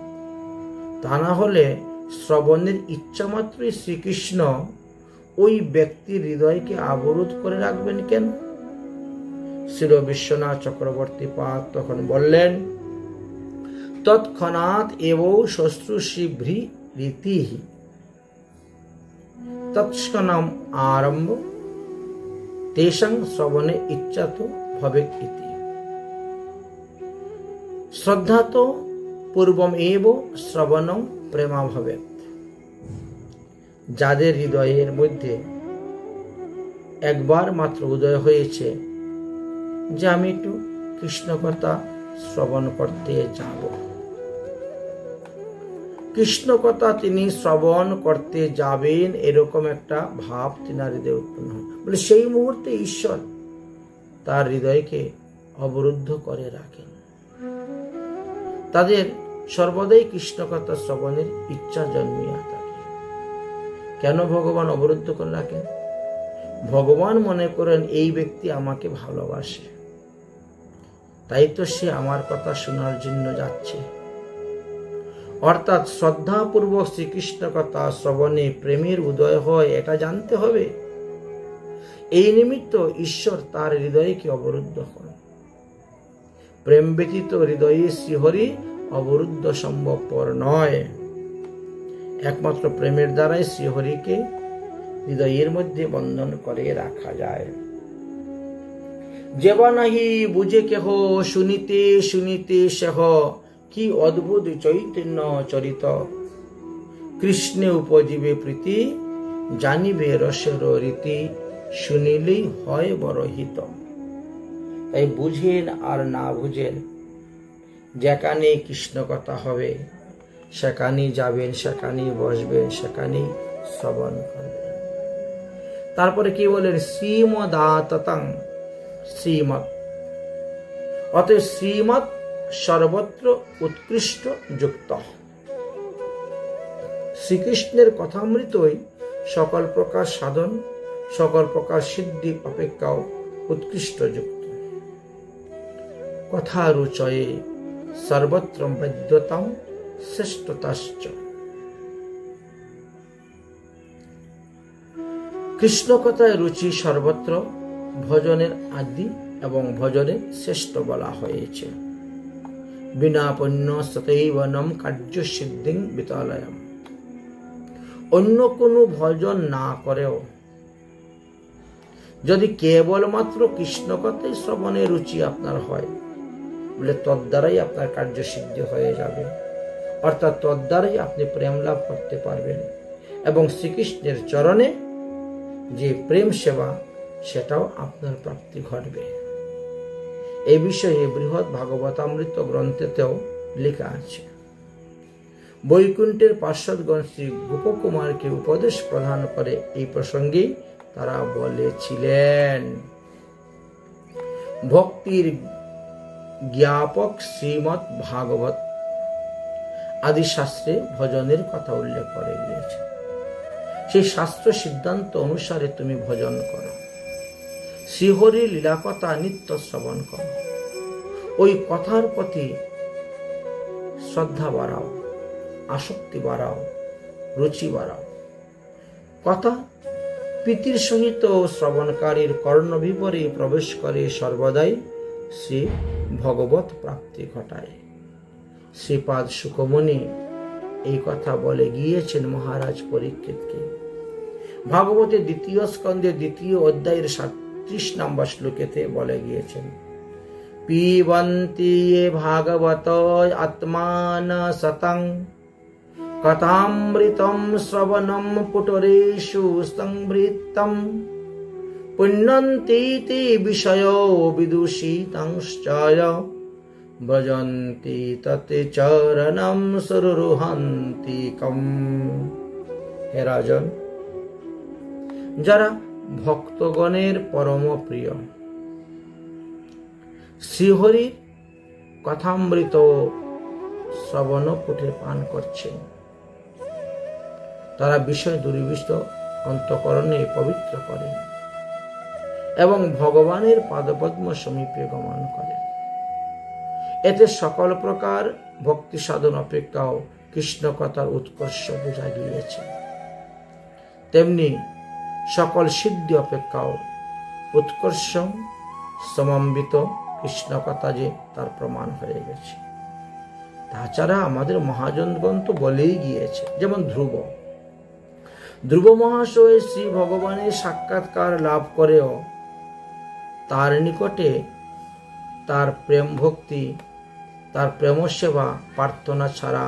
তা না হলে শ্রবণের ইচ্ছা মাত্রই শ্রীকৃষ্ণ ওই ব্যক্তির হৃদয়কে অবরোধ করে রাখবেন কেন? শ্রী বিশ্বনাথ চক্রবর্তী পাদ তখন বললেন, তৎক্ষণাৎ এব শুশ্রূষিভৃ রীতিহি তৎক্ষণাৎ আরম্ভ তেষাং শ্রবণে ইচ্ছা তো ভবেৎ ইতি। শ্রদ্ধা তো পূর্বম এব শ্রবণং প্রেমা ভবেৎ। যাদের হৃদয়ের মধ্যে একবার মাত্র উদয় হয়েছে যে আমি একটু কৃষ্ণ কথা শ্রবণ করতে যাব, কৃষ্ণ কথা তিনি শ্রবণ করতে যাবেন, এরকম একটা ভাব তিনার হৃদয়ে উৎপন্ন হয়, বলে সেই মুহূর্তে ঈশ্বর তার হৃদয়কে অবরুদ্ধ করে রাখেন। তাদের সর্বদাই কৃষ্ণ কথা শ্রবণের ইচ্ছা জন্মিয়া থাকে। কেন ভগবান অবরুদ্ধ করে রাখেন? ভগবান মনে করেন এই ব্যক্তি আমাকে ভালোবাসে, তাই তো সে আমার কথা শোনার জন্য যাচ্ছে। অর্থাৎ শ্রদ্ধাপূর্বক শ্রীকৃষ্ণ কথা শ্রবণে প্রেমের উদয় হয়, এটা জানতে হবে। এই নিমিত্ত ঈশ্বর তার হৃদয়কে অবরুদ্ধ করেন। প্রেম ব্যতীত হৃদয়ে শ্রীহরি অবরুদ্ধ সম্ভবপর নয়। একমাত্র প্রেমের দ্বারাই শ্রীহরিকে হৃদয়ের মধ্যে বন্ধন করে রাখা যায়। যেবা নাহি বুঝে কেহ শুনিতে শুনিতে সেহ কি অদ্ভুত চৈতন্য চরিত। কৃষ্ণে উপজীবে প্রীতি জানিবে রসের রীতি শুনিলেই হয় বড় হিত। তাই বুঝেন আর না বুঝেন, যেখানে কৃষ্ণ কথা হবে সেখানেই যাবেন, সেখানেই বসবেন, সেখানেই শ্রবণ করবেন। তারপরে কি বলেন, শ্রীমদাততং শ্রীমৎ। অতএব শ্রীমৎ সর্বত্র উৎকৃষ্ট যুক্ত। শ্রীকৃষ্ণের কথামৃতই সকল প্রকার সাধন, সকল প্রকার সিদ্ধি অপেক্ষাও উৎকৃষ্ট যুক্ত। কথা রুচয়ে সর্বত্র বৈদ্যতাম শ্রেষ্ঠতাশ্চ। কৃষ্ণ কথায় রুচি সর্বত্র, ভজনের আদি এবং ভজনের শ্রেষ্ঠ বলা হয়েছে। বিনা পুণ্য সতৈবনম কার্য সিদ্ধিং বিতলয়ম। অন্য কোনো ভজন না করেও যদি কেবলমাত্র কৃষ্ণ কথায় শ্রবণের রুচি আপনার হয়, বলে তদ্বারাই আপনার কার্য সিদ্ধি হয়ে যাবে, অর্থাৎ তদ্বারাই আপনি প্রেম লাভ করতে পারবেন এবং শ্রীকৃষ্ণের চরণে যে প্রেম সেবা সেটাও আপনার প্রাপ্তি ঘটবে। এই বিষয়ে বৃহৎ ভাগবতামৃত গ্রন্থেতেও লেখা আছে। বৈকুণ্ঠের পার্শ্বদগণ শ্রী গোপকুমারকে উপদেশ প্রদান করে এই প্রসঙ্গে তারা বলেছিলেন, ভক্তির জ্ঞাপক শ্রীমৎ ভাগবত আদি শাস্ত্রে ভজনের কথা উল্লেখ করে গিয়েছে। সেই শাস্ত্র সিদ্ধান্ত অনুসারে তুমি ভজন করো, শ্রীহরির লীলা কথা নিত্য শ্রবণ করো, ওই কথার প্রতি শ্রদ্ধা বাড়াও, আসক্তি বাড়াও, রুচি বাড়াও। কথা প্রীতির সহিত শ্রবণকারীর কর্ণবিবরে প্রবেশ করে সর্বদাই শ্রী ভগবত প্রাপ্তি ঘটায়। শ্রীপাদ শুকমুনি এই কথা বলে গিয়েছেন মহারাজ পরীক্ষিতকে। ভাগবতের দ্বিতীয় স্কন্ধে দ্বিতীয় অধ্যায়ের 37 নম্বর শ্লোকেতে বলে গিয়েছেন, পিবন্তি ये ভাগবত আত্মান সতং কথামৃতম শ্রবণম পুটরেষু সংভৃতম পুণ্যন্তীতি বিষয়ো বিদুষিতংশ্চয় ভজন্তি ততে চরণম সুরুহন্তি কম। হে রাজন, যারা ভক্তগণের পরম প্রিয় শ্রীহরির কথামৃত শ্রবণ পুটে পান করছেন, তারা বিষয় দুর্বিষ্ট অন্তঃকরণে পবিত্র করেন এবং ভগবানের পাদপদ্ম সমীপে গমন করেন। এতে সকল প্রকার ভক্তি সাধন অপেক্ষাও কৃষ্ণ কথার উৎকর্ষ বোঝা গিয়েছে, তেমনি সকল সিদ্ধি অপেক্ষাও উৎকর্ষ সমন্বিত কৃষ্ণ কথা যে তার প্রমাণ হয়ে গেছে। তাছাড়া আমাদের মহাজনগণ তো বলেই গিয়েছে, যেমন ধ্রুব মহাশয় শ্রী ভগবানের সাক্ষাৎকার লাভ করেও তার নিকটে তার প্রেম ভক্তি, তার প্রেম সেবা প্রার্থনা ছাড়া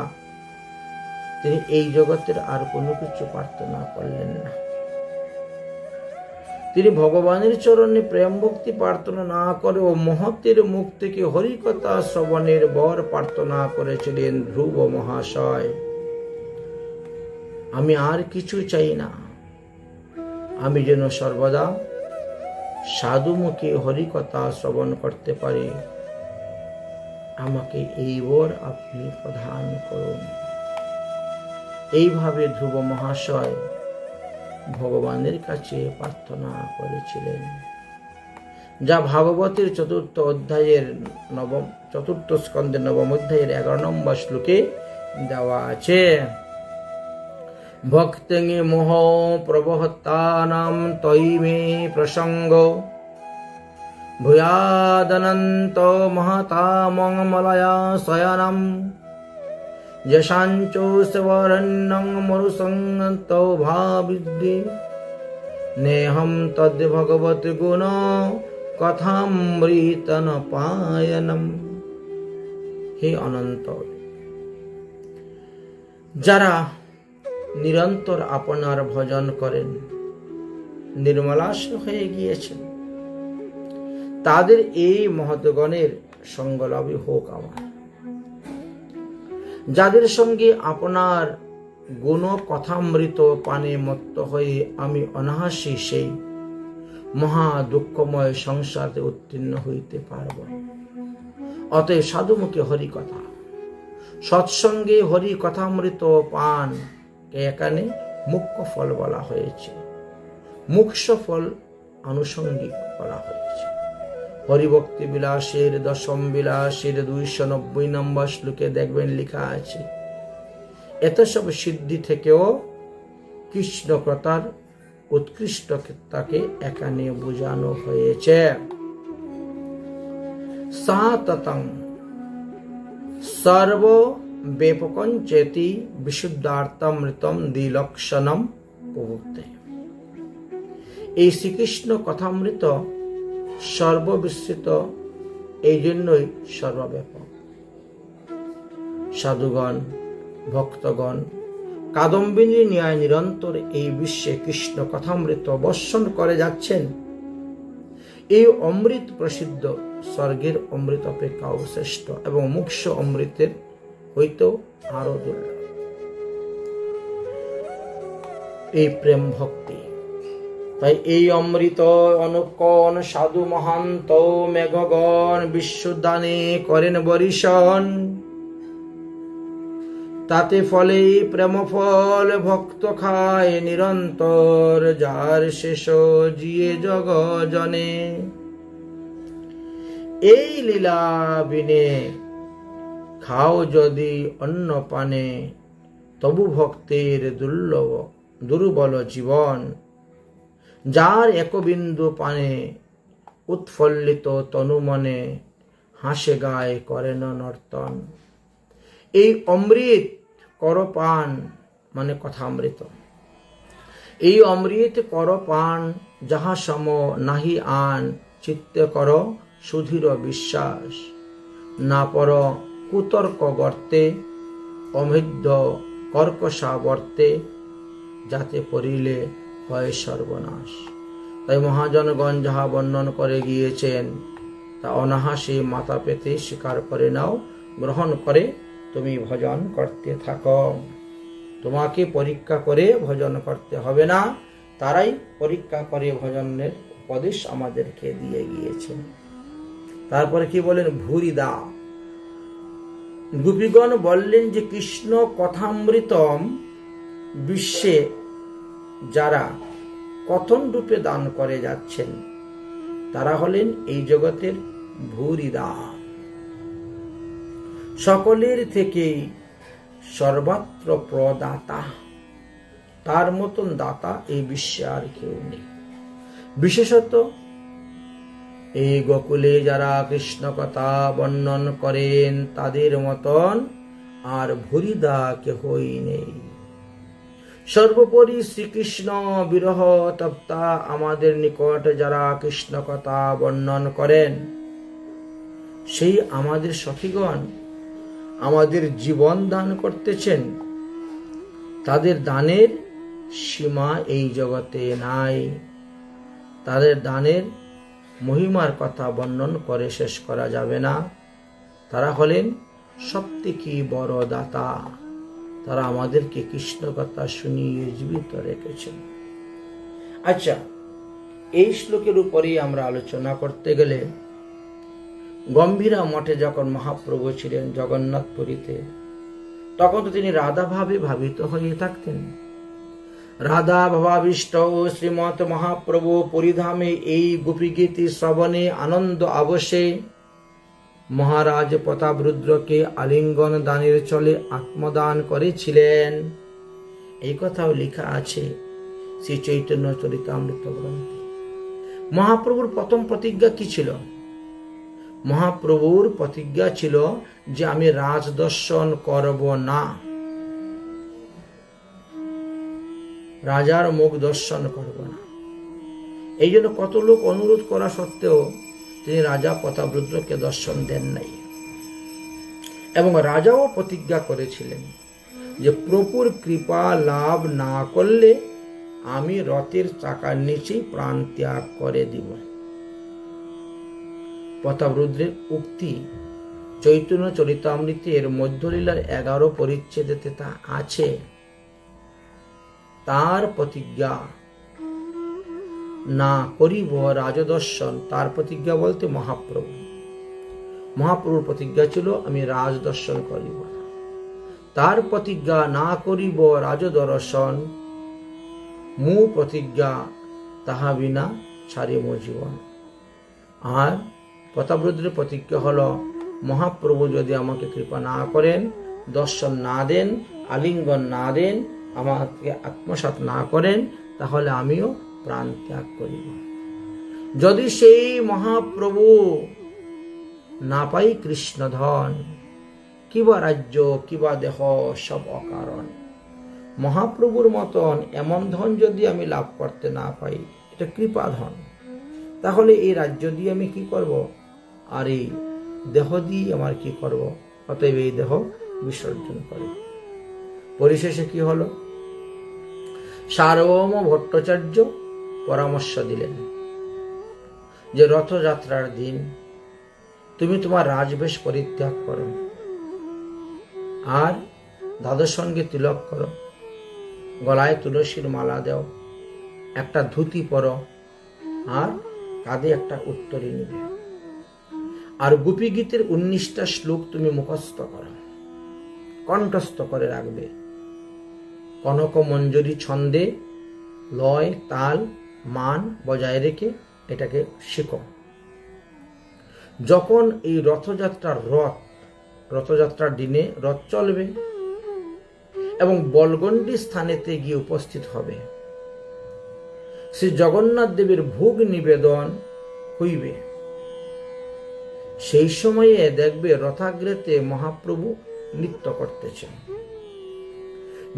তিনি এই জগতের আর কোনো কিছু প্রার্থনা করলেন না। তিনি ভগবানের চরণে প্রেম ভক্তি প্রার্থনা না করে ও মহতের মুখ থেকে হরিকথা শ্রবণের বর প্রার্থনা করেছিলেন। ধ্রুব মহাশয়, আমি আর কিছু চাই না, আমি যেন সর্বদা সাধু মুখে হরিকথা শ্রবণ করতে পারি, আমাকে এই বর আপনি প্রদান করুন। এইভাবে ধ্রুব মহাশয় ভগবানের কাছে প্রার্থনা করেছিলেন, যা ভাগবতের চতুর্থ স্কন্ধের 9ম অধ্যায়ের 11 নম্বর শ্লোকে দেওয়া আছে। ভক্তি মোহ প্রবহতানাম তৈ মে প্রসঙ্গ ভূয়াদনন্ত মহতামঙ্গমলয়া শয়নম যশাঞ্চো সবরণ্যং মরুসঙ্গতো ভাবিদ্দি নেহম তদ ভগবত গুণ কথামৃতন পায়নম। হে অনন্ত, যারা নিরন্তর আপনার ভজন করেন, নির্মলাস হয়ে গিয়েছেন, তাদের এই মহৎগণের সঙ্গলাভী হোক আমার। যাদের সঙ্গে আপনার গুণ কথামৃত পানে মত্ত হয়ে আমি অনায়াসে সেই মহা দুঃখময় সংসারে উত্তীর্ণ হইতে পারব। অতএব সাধুমুখে হরিকথা, সৎসঙ্গে হরি কথামৃত পান এখানে মুখ্য ফল বলা হয়েছে, মুখ্য ফল আনুষঙ্গিক বলা হয়েছে। হরিভক্তি বিলাসের 10ম বিলাসের 290 নম্বর শ্লোকে দেখবেন লেখা আছে, এত সব সিদ্ধি থেকেও কৃষ্ণ কথার উৎকৃষ্টতাকে এখানে বোঝানো হয়েছে। সাততং সর্ব ব্যাপকঞ্চেতি বিশুদ্ধার্থামৃতম দ্বিলক্ষণম প্রভুক্তে। এই শ্রীকৃষ্ণ কথামৃত সর্ববিস্তৃত এই জন্যই সর্বব্যাপক। সাধুগণ, ভক্তগণ কাদম্বিনী ন্যায় নিরন্তর এই বিশ্বে কৃষ্ণ কথামৃত বর্ষণ করে যাচ্ছেন। এই অমৃত প্রসিদ্ধ, স্বর্গের অমৃত অপেক্ষাও শ্রেষ্ঠ এবং মোক্ষ অমৃতের হইতেও আরো দুর্লভ এই প্রেম ভক্তি। তাই এই অমৃত অনুকণ সাধু মহান্ত মেঘগণ বিশ্বদানে করেন বরিশন। তাতে ফলে প্রেম ফল ভক্ত খায় নিরন্তর, যার শেষ জিয়ে জগ জনে। এই লীলা বিনে খাও যদি অন্ন পানে, তবু ভক্তের দুর্বল জীবন। যার একবিন্দু পানে উৎফুল্লিত তনু মনে, হাসে গায়ে করেন নর্তন। এই অমৃত কর পান মানে কথামৃত। এই অমৃত কর পান, যাহা সম নাহি আন। চিত্তে কর সুধীর বিশ্বাস, না পর কুতর্ক গর্তে। অমেধ্য কর্কশা বর্তে, যাতে পড়িলে হয় সর্বনাশ। তাই মহাজনগণ যাহা বর্ণন করে গিয়েছেন, তা অনাহাসে মাথা পেতে স্বীকার করে নাও, গ্রহণ করে তুমি ভজন করতে থাকো। তোমাকে পরীক্ষা করে ভজন করতে হবে না, তারাই পরীক্ষা করে ভজনের উপদেশ আমাদেরকে দিয়ে গিয়েছেন। তারপরে কি বলেন? ভুরিদা। গোপীগণ বললেন যে কৃষ্ণ কথামৃতম বিশ্বে যারা কথন রূপে দান করে যাচ্ছেন, তারা হলেন এই জগতের ভুরিদা। সকলের থেকে সর্বত্র প্রদাতা, তার মতন দাতা এই বিশ্বে আর কেউ নেই। বিশেষত এই গোকুলে যারা কৃষ্ণ কথা বর্ণন করেন, তাদের মতন আর ভুরিদা কেহই নেই। সর্বোপরি শ্রীকৃষ্ণ বিরহ তপ্তা আমাদের নিকট যারা কৃষ্ণ কথা বর্ণন করেন, সেই আমাদের সখীগণ আমাদের জীবন দান করতেছেন। তাদের দানের সীমা এই জগতে নাই। তাদের দানের মহিমার কথা বর্ণন করে শেষ করা যাবে না। তারা হলেন সবথেকে বড় দাতা। তারা আমাদেরকে কৃষ্ণ কথা শুনিয়ে জীবিত রেখেছেন। আচ্ছা, এই শ্লোকের উপরেই আমরা আলোচনা করতে গেলে, গম্ভীরা মঠে যখন মহাপ্রভু ছিলেন জগন্নাথপুরীতে, তখন তো তিনি রাধা ভাবে ভাবিত হয়ে থাকতেন। রাধা ভাবাবিষ্ট শ্রীমৎ মহাপ্রভু পরিধামে এই গোপীগীতি শ্রবণে আনন্দ আবশে মহারাজ প্রতাপরুদ্রকে আলিঙ্গন দানের চলে আত্মদান করেছিলেন। এই কথাও লেখা আছে শ্রী চৈতন্য চরিতামৃত গ্রন্থে। মহাপ্রভুর প্রথম প্রতিজ্ঞা কি ছিল? মহাপ্রভুর প্রতিজ্ঞা ছিল যে আমি রাজ দর্শন করব না, রাজার মুখ দর্শন করব না। এই জন্য কত লোক অনুরোধ করা সত্ত্বেও তিনি রাজা প্রতাপরুদ্রকে দর্শন দেন নাই। এবং রাজাও প্রতিজ্ঞা করেছিলেন যে প্রভুর কৃপা লাভ না করলে আমি রথের চাকার নিচেই প্রাণ ত্যাগ করে দিব। প্রতাপরুদ্রের উক্তি চৈতন্য চরিতামৃতের মধ্যলীলার 11 পরিচ্ছেদে তা আছে। তার প্রতিজ্ঞা না করিব রাজদর্শন, তার প্রতিজ্ঞা বলতে মহাপ্রভুর প্রতিজ্ঞা ছিল আমি রাজ দর্শন করিব। তার প্রতিজ্ঞা না করিব রাজদর্শন, মু প্রতিজ্ঞা তাহা বিনা ছাড়িব জীবন। আর প্রতাপরুদ্রের প্রতিজ্ঞা হলো মহাপ্রভু যদি আমাকে কৃপা না করেন, দর্শন না দেন, আলিঙ্গন না দেন, আমাকে আত্মসাৎ না করেন, তাহলে আমিও প্রাণ ত্যাগ করিব। যদি সেই মহাপ্রভু না পাই কৃষ্ণ ধন, কিবা রাজ্য কিবা দেহ সব অকারণ। মহাপ্রভুর মতন এমন ধন যদি আমি লাভ করতে না পাই, এটা কৃপা ধন, তাহলে এই রাজ্য দিয়ে আমি কি করব? আর এই দেহ দিয়ে আমার কি করব, অতএব এই দেহ বিসর্জন করে। পরিশেষে কি হলো, সার্বভৌম ভট্টাচার্য পরামর্শ দিলেন যে রথযাত্রার দিন তুমি তোমার রাজবেশ পরিত্যাগ করো, আর দাদুর সঙ্গে তিলক করো, গলায় তুলসীর মালা দাও, একটা ধুতি পরো, আর কাঁধে একটা উত্তরী নিবে, আর গোপী গীতের 19টা শ্লোক তুমি মুখস্থ করো, কণ্ঠস্থ করে রাখবে। কনক মঞ্জরি ছন্দে লয় তাল মান বজায় রেখে এটাকে শেখো। যখন এই রথযাত্রার দিনে রথ চলবে এবং বলগণ্ডি স্থানেতে গিয়ে উপস্থিত হবে, শ্রী জগন্নাথ দেবের ভোগ নিবেদন হইবে। সেই সময়ে দেখবে রথাগ্রেতে মহাপ্রভু নৃত্য করতেছেন।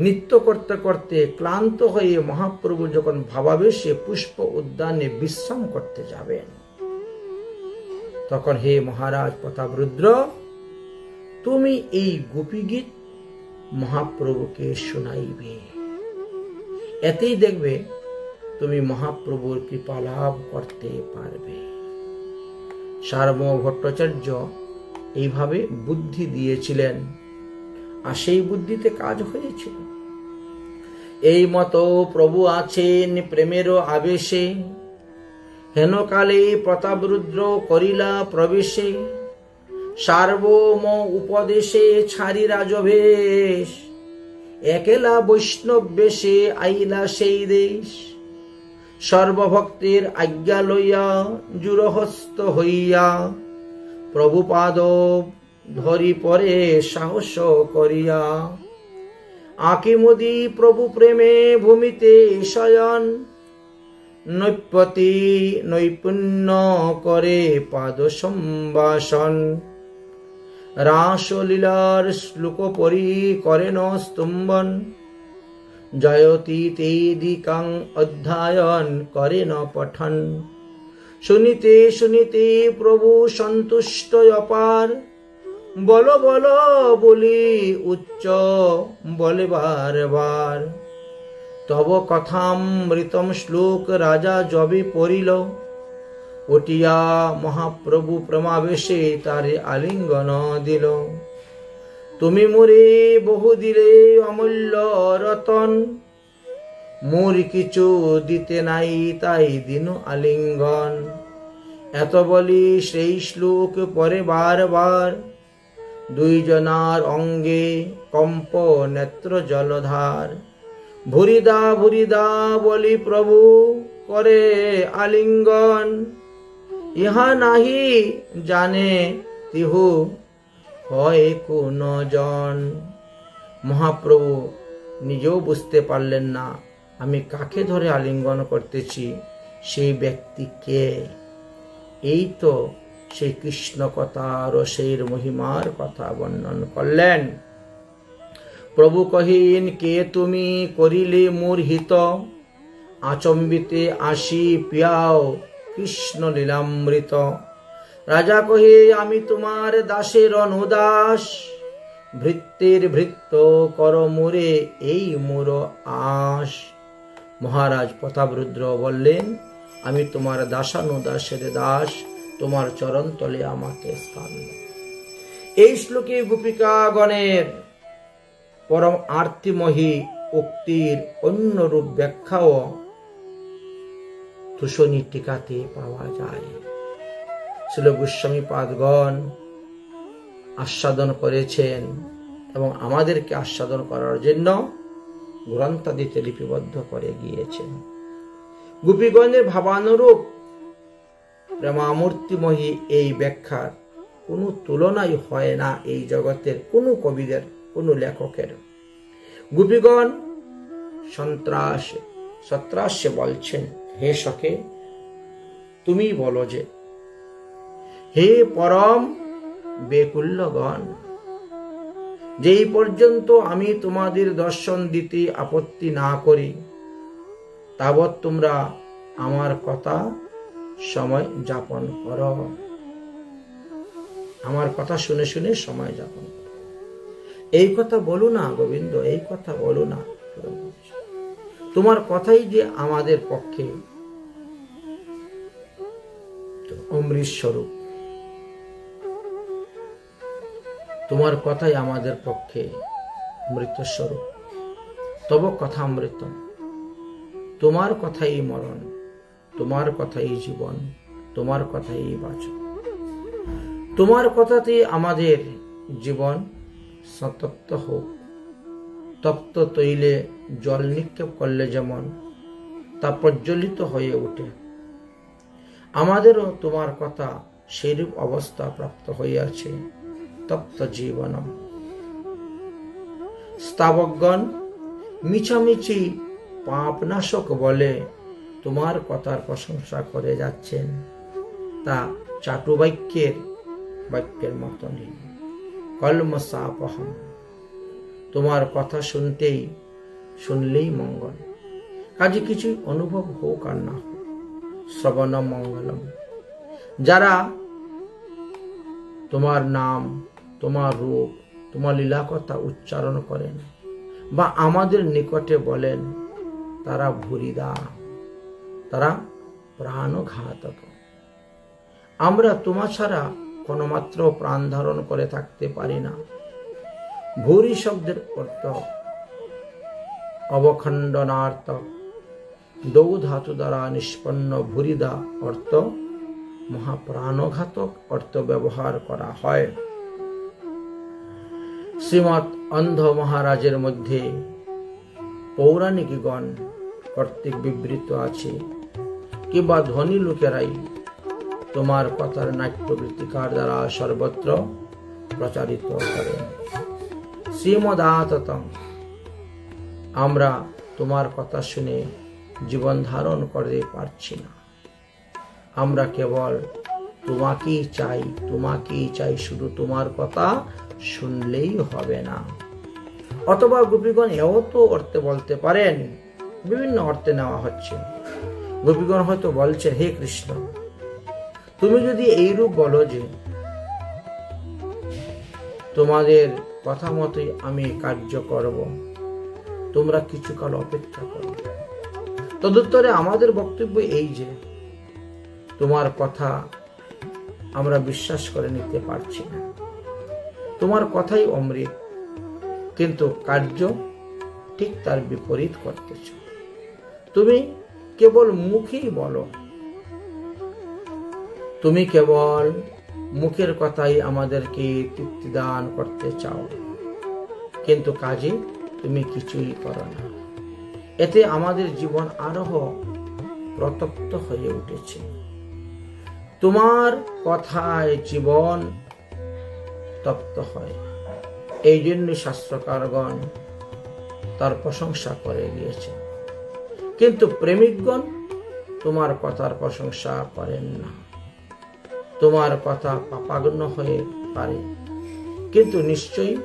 নৃত্য করতে করতে ক্লান্ত হয়ে মহাপ্রভু যখন ভাবাবেশে পুষ্প উদ্যানে বিশ্রাম করতে যাবেন, তখন হে মহারাজ প্রতাপরুদ্র, তুমি এই গোপী গীত মহাপ্রভুকে শোনাইবে। এতেই দেখবে তুমি মহাপ্রভুর কৃপা লাভ করতে পারবে। সার্বভৌম ভট্টাচার্য এইভাবে বুদ্ধি দিয়েছিলেন, আর সেই বুদ্ধিতে কাজ হয়েছিল। এই মতো প্রভু আছেন প্রেমের আবেশে, হেনকালে প্রতাপরুদ্র করিলা প্রবেশে, সার্বভৌম উপদেশে ছাড়ি রাজবেশ, একেলা বৈষ্ণব বেশে আইলা সেই দেশ। সর্বভক্তের আজ্ঞা লইয়া জুরহস্ত হইয়া, প্রভুপাদ ধরি পরে সাহস করিয়া। আকিমুদি প্রভু প্রেমে ভূমিতে শয়ন, নৈপতি নৈপুণ্য করে পাদ সম্ভাষণ। রাসলীলার শ্লোক পরি করেন স্তম্ভন, জয়তি তেদিকাং অধ্যায়ন করেন পঠন। শুনিতে শুনিতে প্রভু সন্তুষ্ট অপার, বল বল বলি উচ্চ বলে বারবার। তব কথামৃতম শ্লোক রাজা যবে পড়িল, উঠিয়া মহাপ্রভু প্রেমাবেশে তারে আলিঙ্গন দিল। তুমি মোরে বহু দিলে অমূল্য রতন, মোর কিছু দিতে নাই তাই দিন আলিঙ্গন। এত বলি সেই শ্লোক পরে বারবার, দুইজনার অঙ্গে কম্প নেত্র জলধার। ভুরিদা ভুরিদা বলি প্রভু করে আলিঙ্গন, ইহা নাহি জানে তিহু হয় কোন জন। মহাপ্রভু নিজেও বুঝতে পারলেন না আমি কাকে ধরে আলিঙ্গন করতেছি, সেই ব্যক্তি কে। এই তো সেই কৃষ্ণ কথা রসের মহিমার কথা বর্ণন করলেন। প্রভু কহিন, কে তুমি করিলে মোর হিত, আচম্বিতে আসি পিয়াও কৃষ্ণ লীলামৃত। রাজা কহে, আমি তোমার দাসের অনুদাস, ভৃত্যের ভৃত্য কর মোরে এই মোর আশ। মহারাজ প্রতাপরুদ্র বললেন, আমি তোমার দাসানুদাসের দাস, তোমার চরণ তলে আমাকে স্থান। এই শ্লোকে গোপিকাগণের পরম আর্তিমহী উক্তির অন্য রূপ ব্যাখ্যাও তুষণী টিকাতে পাওয়া যায়। শ্রীল গোস্বামী পাদগণ আস্বাদন করেছেন এবং আমাদেরকে আস্বাদন করার জন্য গ্রন্থাদিতে লিপিবদ্ধ করে গিয়েছেন। গোপীগণের ভাবানুরূপ প্রেমামূর্তিময়ী এই ব্যাখ্যার কোনো তুলনাই হয় না এই জগতের কোনো কবিদের, কোনো লেখকের। গোপীগণ সন্ত্রাসে বলছেন, হে সখে তুমি বলো যে, হে পরম বেকুল্যগণ, যেই পর্যন্ত আমি তোমাদের দর্শন দিতে আপত্তি না করি, তাবৎ তোমরা আমার কথা সময় যাপন করো। আমার কথা শুনে শুনে সময় যাপন করো। এই কথা বলো না গোবিন্দ, এই কথা বলো না, তোমার কথাই যে আমাদের পক্ষে অমৃত স্বরূপ, তোমার কথাই আমাদের পক্ষে মৃত স্বরূপ। তব কথা অমৃত, তোমার কথাই মরণ, তোমার কথাই জীবন, তোমার কথাই বাঁচন। তোমার কথাতে আমাদের জীবন সতপ্ত হোক। তপ্ত তৈলে জল নিক্ষেপ করলে যেমন তা প্রজ্বলিত হয়ে ওঠে, আমাদেরও তোমার কথা সেইরূপ অবস্থা প্রাপ্ত হইয়াছে। তপ্ত জীবনম। স্তাবকগণ মিছামিছি পাপনাশক বলে তোমার কথার প্রশংসা করে যাচ্ছেন, তা বাক্যের মতনই। কলমসাপহম। তোমার কথা শুনলেই মঙ্গল, কাজে কিছুই অনুভব হোক আর না হোক। শ্রবণ মঙ্গলম। যারা তোমার নাম, তোমার রূপ, তোমার লীলা কথা উচ্চারণ করেন বা আমাদের নিকটে বলেন, তারা ভুরিদা, তারা প্রাণঘাতক। আমরা তোমা ছাড়া কোনো মাত্র প্রাণ ধারণ করে থাকতে পারি না। ভূরি শব্দের অর্থ অবখণ্ডনার্থ। দৌ ধাতু দ্বারা নিষ্পন্ন ভূরিদা অর্থ মহাপ্রাণঘাতক অর্থ ব্যবহার করা হয়। শ্রীমৎ অন্ধ মহারাজের মধ্যে পৌরাণিকগণ কর্তৃক বিবৃত আছে, কিংবা ধনী লোকেরাই তোমার কথার নাট্য গীতিকার দ্বারা সর্বত্র প্রচারিত করেন। শ্রীমদাততম। আমরা তোমার কথা শুনে জীবন ধারণ করতে পারছি না। আমরা কেবল তোমাকেই চাই, শুধু তোমার কথা শুনলেই হবে না। অথবা গোপীগণ এও তো অর্থে বলতে পারেন, বিভিন্ন অর্থে নেওয়া হচ্ছে। গোপীগণ হয়তো বলছে, হে কৃষ্ণ, তুমি যদি এইরূপ বলো যে তোমাদের কথা মতোই আমি কার্য করব, তোমরা কিছুকাল অপেক্ষা করো। তদুত্তরে আমাদের বক্তব্য এই যে তোমার কথা আমরা বিশ্বাস করে নিতে পারছি না। তোমার কথাই অমৃত, কিন্তু কার্য ঠিক তার বিপরীত করতেছ। তুমি কেবল মুখেই বলো, তুমি কেবল মুখের কথাই আমাদেরকে তৃপ্তি দান করতে চাও, কিন্তু কাজে তুমি কিছুই করো না। এতে আমাদের জীবন আরো প্রতপ্ত হয়ে উঠেছে। তোমার কথায় জীবন তপ্ত হয়। এই জন্য শাস্ত্রকারগণ তার প্রশংসা করে গিয়েছে, কিন্তু প্রেমিকগণ তোমার কথার প্রশংসা করেন না। তোমার কথা পাপাগ্ন হয়ে পারে, কিন্তু নিশ্চয়ই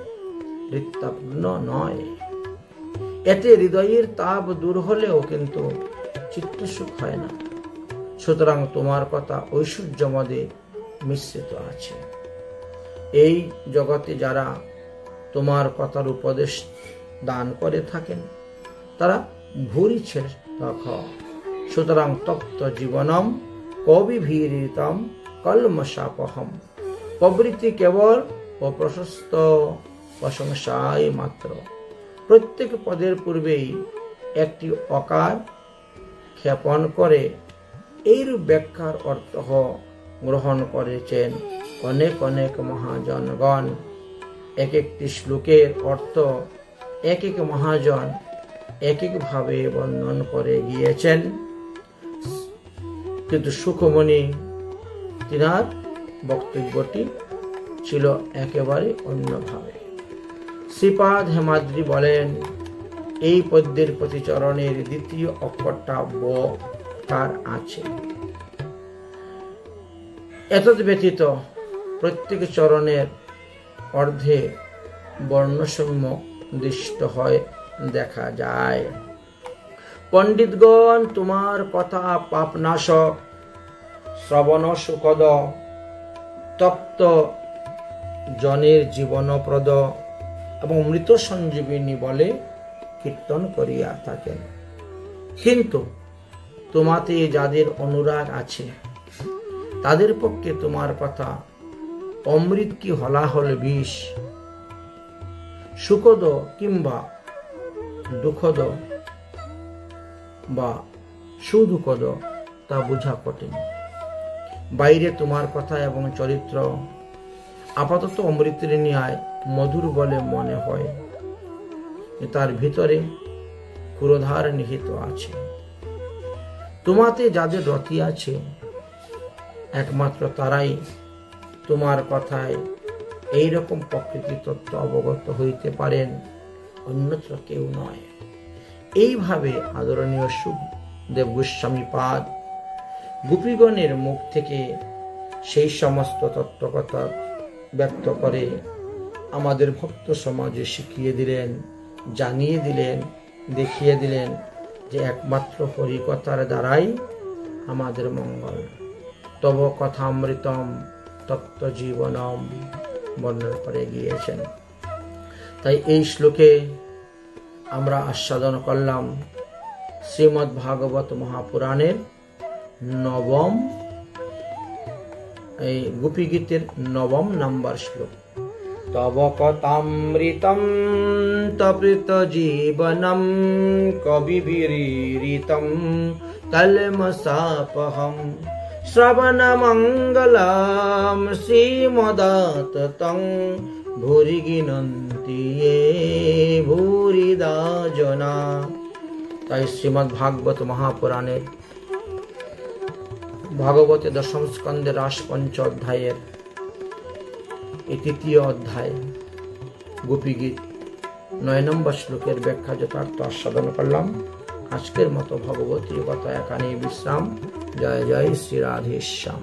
হৃত্তাপূর্ণ নয়। এতে হৃদয়ের তাপ দূর হলেও কিন্তু চিত্ত সুখ হয় না। সুতরাং তোমার কথা ঐশ্বর্য মদে মিশ্রিত আছে। এই জগতে যারা তোমার কথার উপদেশ দান করে থাকেন, তারা ভুরি ছেড়ক। সুতরাং তপ্ত জীবনম কবিভীরিতম কলমশাপহম। প্রবৃত্তি কেবল ও প্রশস্ত প্রশংসাই মাত্র। প্রত্যেক পদের পূর্বেই একটি অকার ক্ষেপণ করে এইরূপ ব্যাখ্যার অর্থ গ্রহণ করেছেন অনেক অনেক মহাজনগণ। এক একটি শ্লোকের অর্থ এক এক মহাজন এক এক ভাবে বর্ণন করে গিয়েছেন, কিন্তু সুখমণি তিনার বক্তব্যটি ছিল একেবারে অন্যভাবে। শ্রীপাদ হেমাদ্রি বলেন, এই পদ্যের প্রতিচরণের দ্বিতীয় অক্ষরটা ব তার আছে। এতদ ব্যতীত প্রত্যেক চরণের অর্ধে বর্ণসমূহ দৃষ্ট হয় দেখা যায়। পণ্ডিতগণ তোমার কথা পাপনাশক, শ্রবণ সুখদ, তপ্ত জনের জীবনপ্রদ এবং মৃত সঞ্জীবিনী বলে কীর্তন করিয়া থাকেন। কিন্তু তোমাতে যাদের অনুরাগ আছে তাদের পক্ষে তোমার কথা অমৃত কি হলাহল বিষ, সুখদ কিংবা দুঃখদ বা সুদুঃখদ তা বোঝা কঠিন। বাইরে তোমার কথা এবং চরিত্র আপাতত অমৃতের ন্যায় মধুর বলে মনে হয়, তার ভিতরে ক্রোধার নিহিত আছে। তোমাতে যাদের রতি আছে একমাত্র তারাই তোমার কথায় এইরকম প্রকৃতি তত্ত্ব অবগত হইতে পারেন, অন্যত্র কেউ নয়। এইভাবে আদরণীয় সুখদেব গোস্বামী পাদ গোপীগণের মুখ থেকে সেই সমস্ত তত্ত্বকথা ব্যক্ত করে আমাদের ভক্ত সমাজে শিখিয়ে দিলেন, জানিয়ে দিলেন, দেখিয়ে দিলেন যে একমাত্র হরিকথার দ্বারাই আমাদের মঙ্গল। তব কথামৃতম তত্ত্ব জীবনম বর্ণনা করে গিয়েছেন। তাই এই শ্লোকে আমরা আস্বাদন করলাম শ্রীমদ্ ভাগবত মহাপুরাণের নবম এই গোপী গীতের 9 নম্বর শ্লোক। তব কথামৃতম তপ্ত জীবনম কবিবিরীরিতম তলমসাপহম শ্রবণ মঙ্গলম শ্রীমদাততং ভূরি গিনন্তি য়ে ভূরিদা জনা। তাই শ্রীমদ্ ভাগবত মহাপুরাণের ভাগবতে দশম স্কন্ধের রাস পঞ্চ অধ্যায়ের এই 3য় অধ্যায় গোপীগীত 9 নম্বর শ্লোকের ব্যাখ্যা যথার্থ আস্বাদন করলাম। আজকের মতো ভগবতীর কথা এখানেই বিশ্রাম। জয় জয় শ্রী রাধেশ্যাম।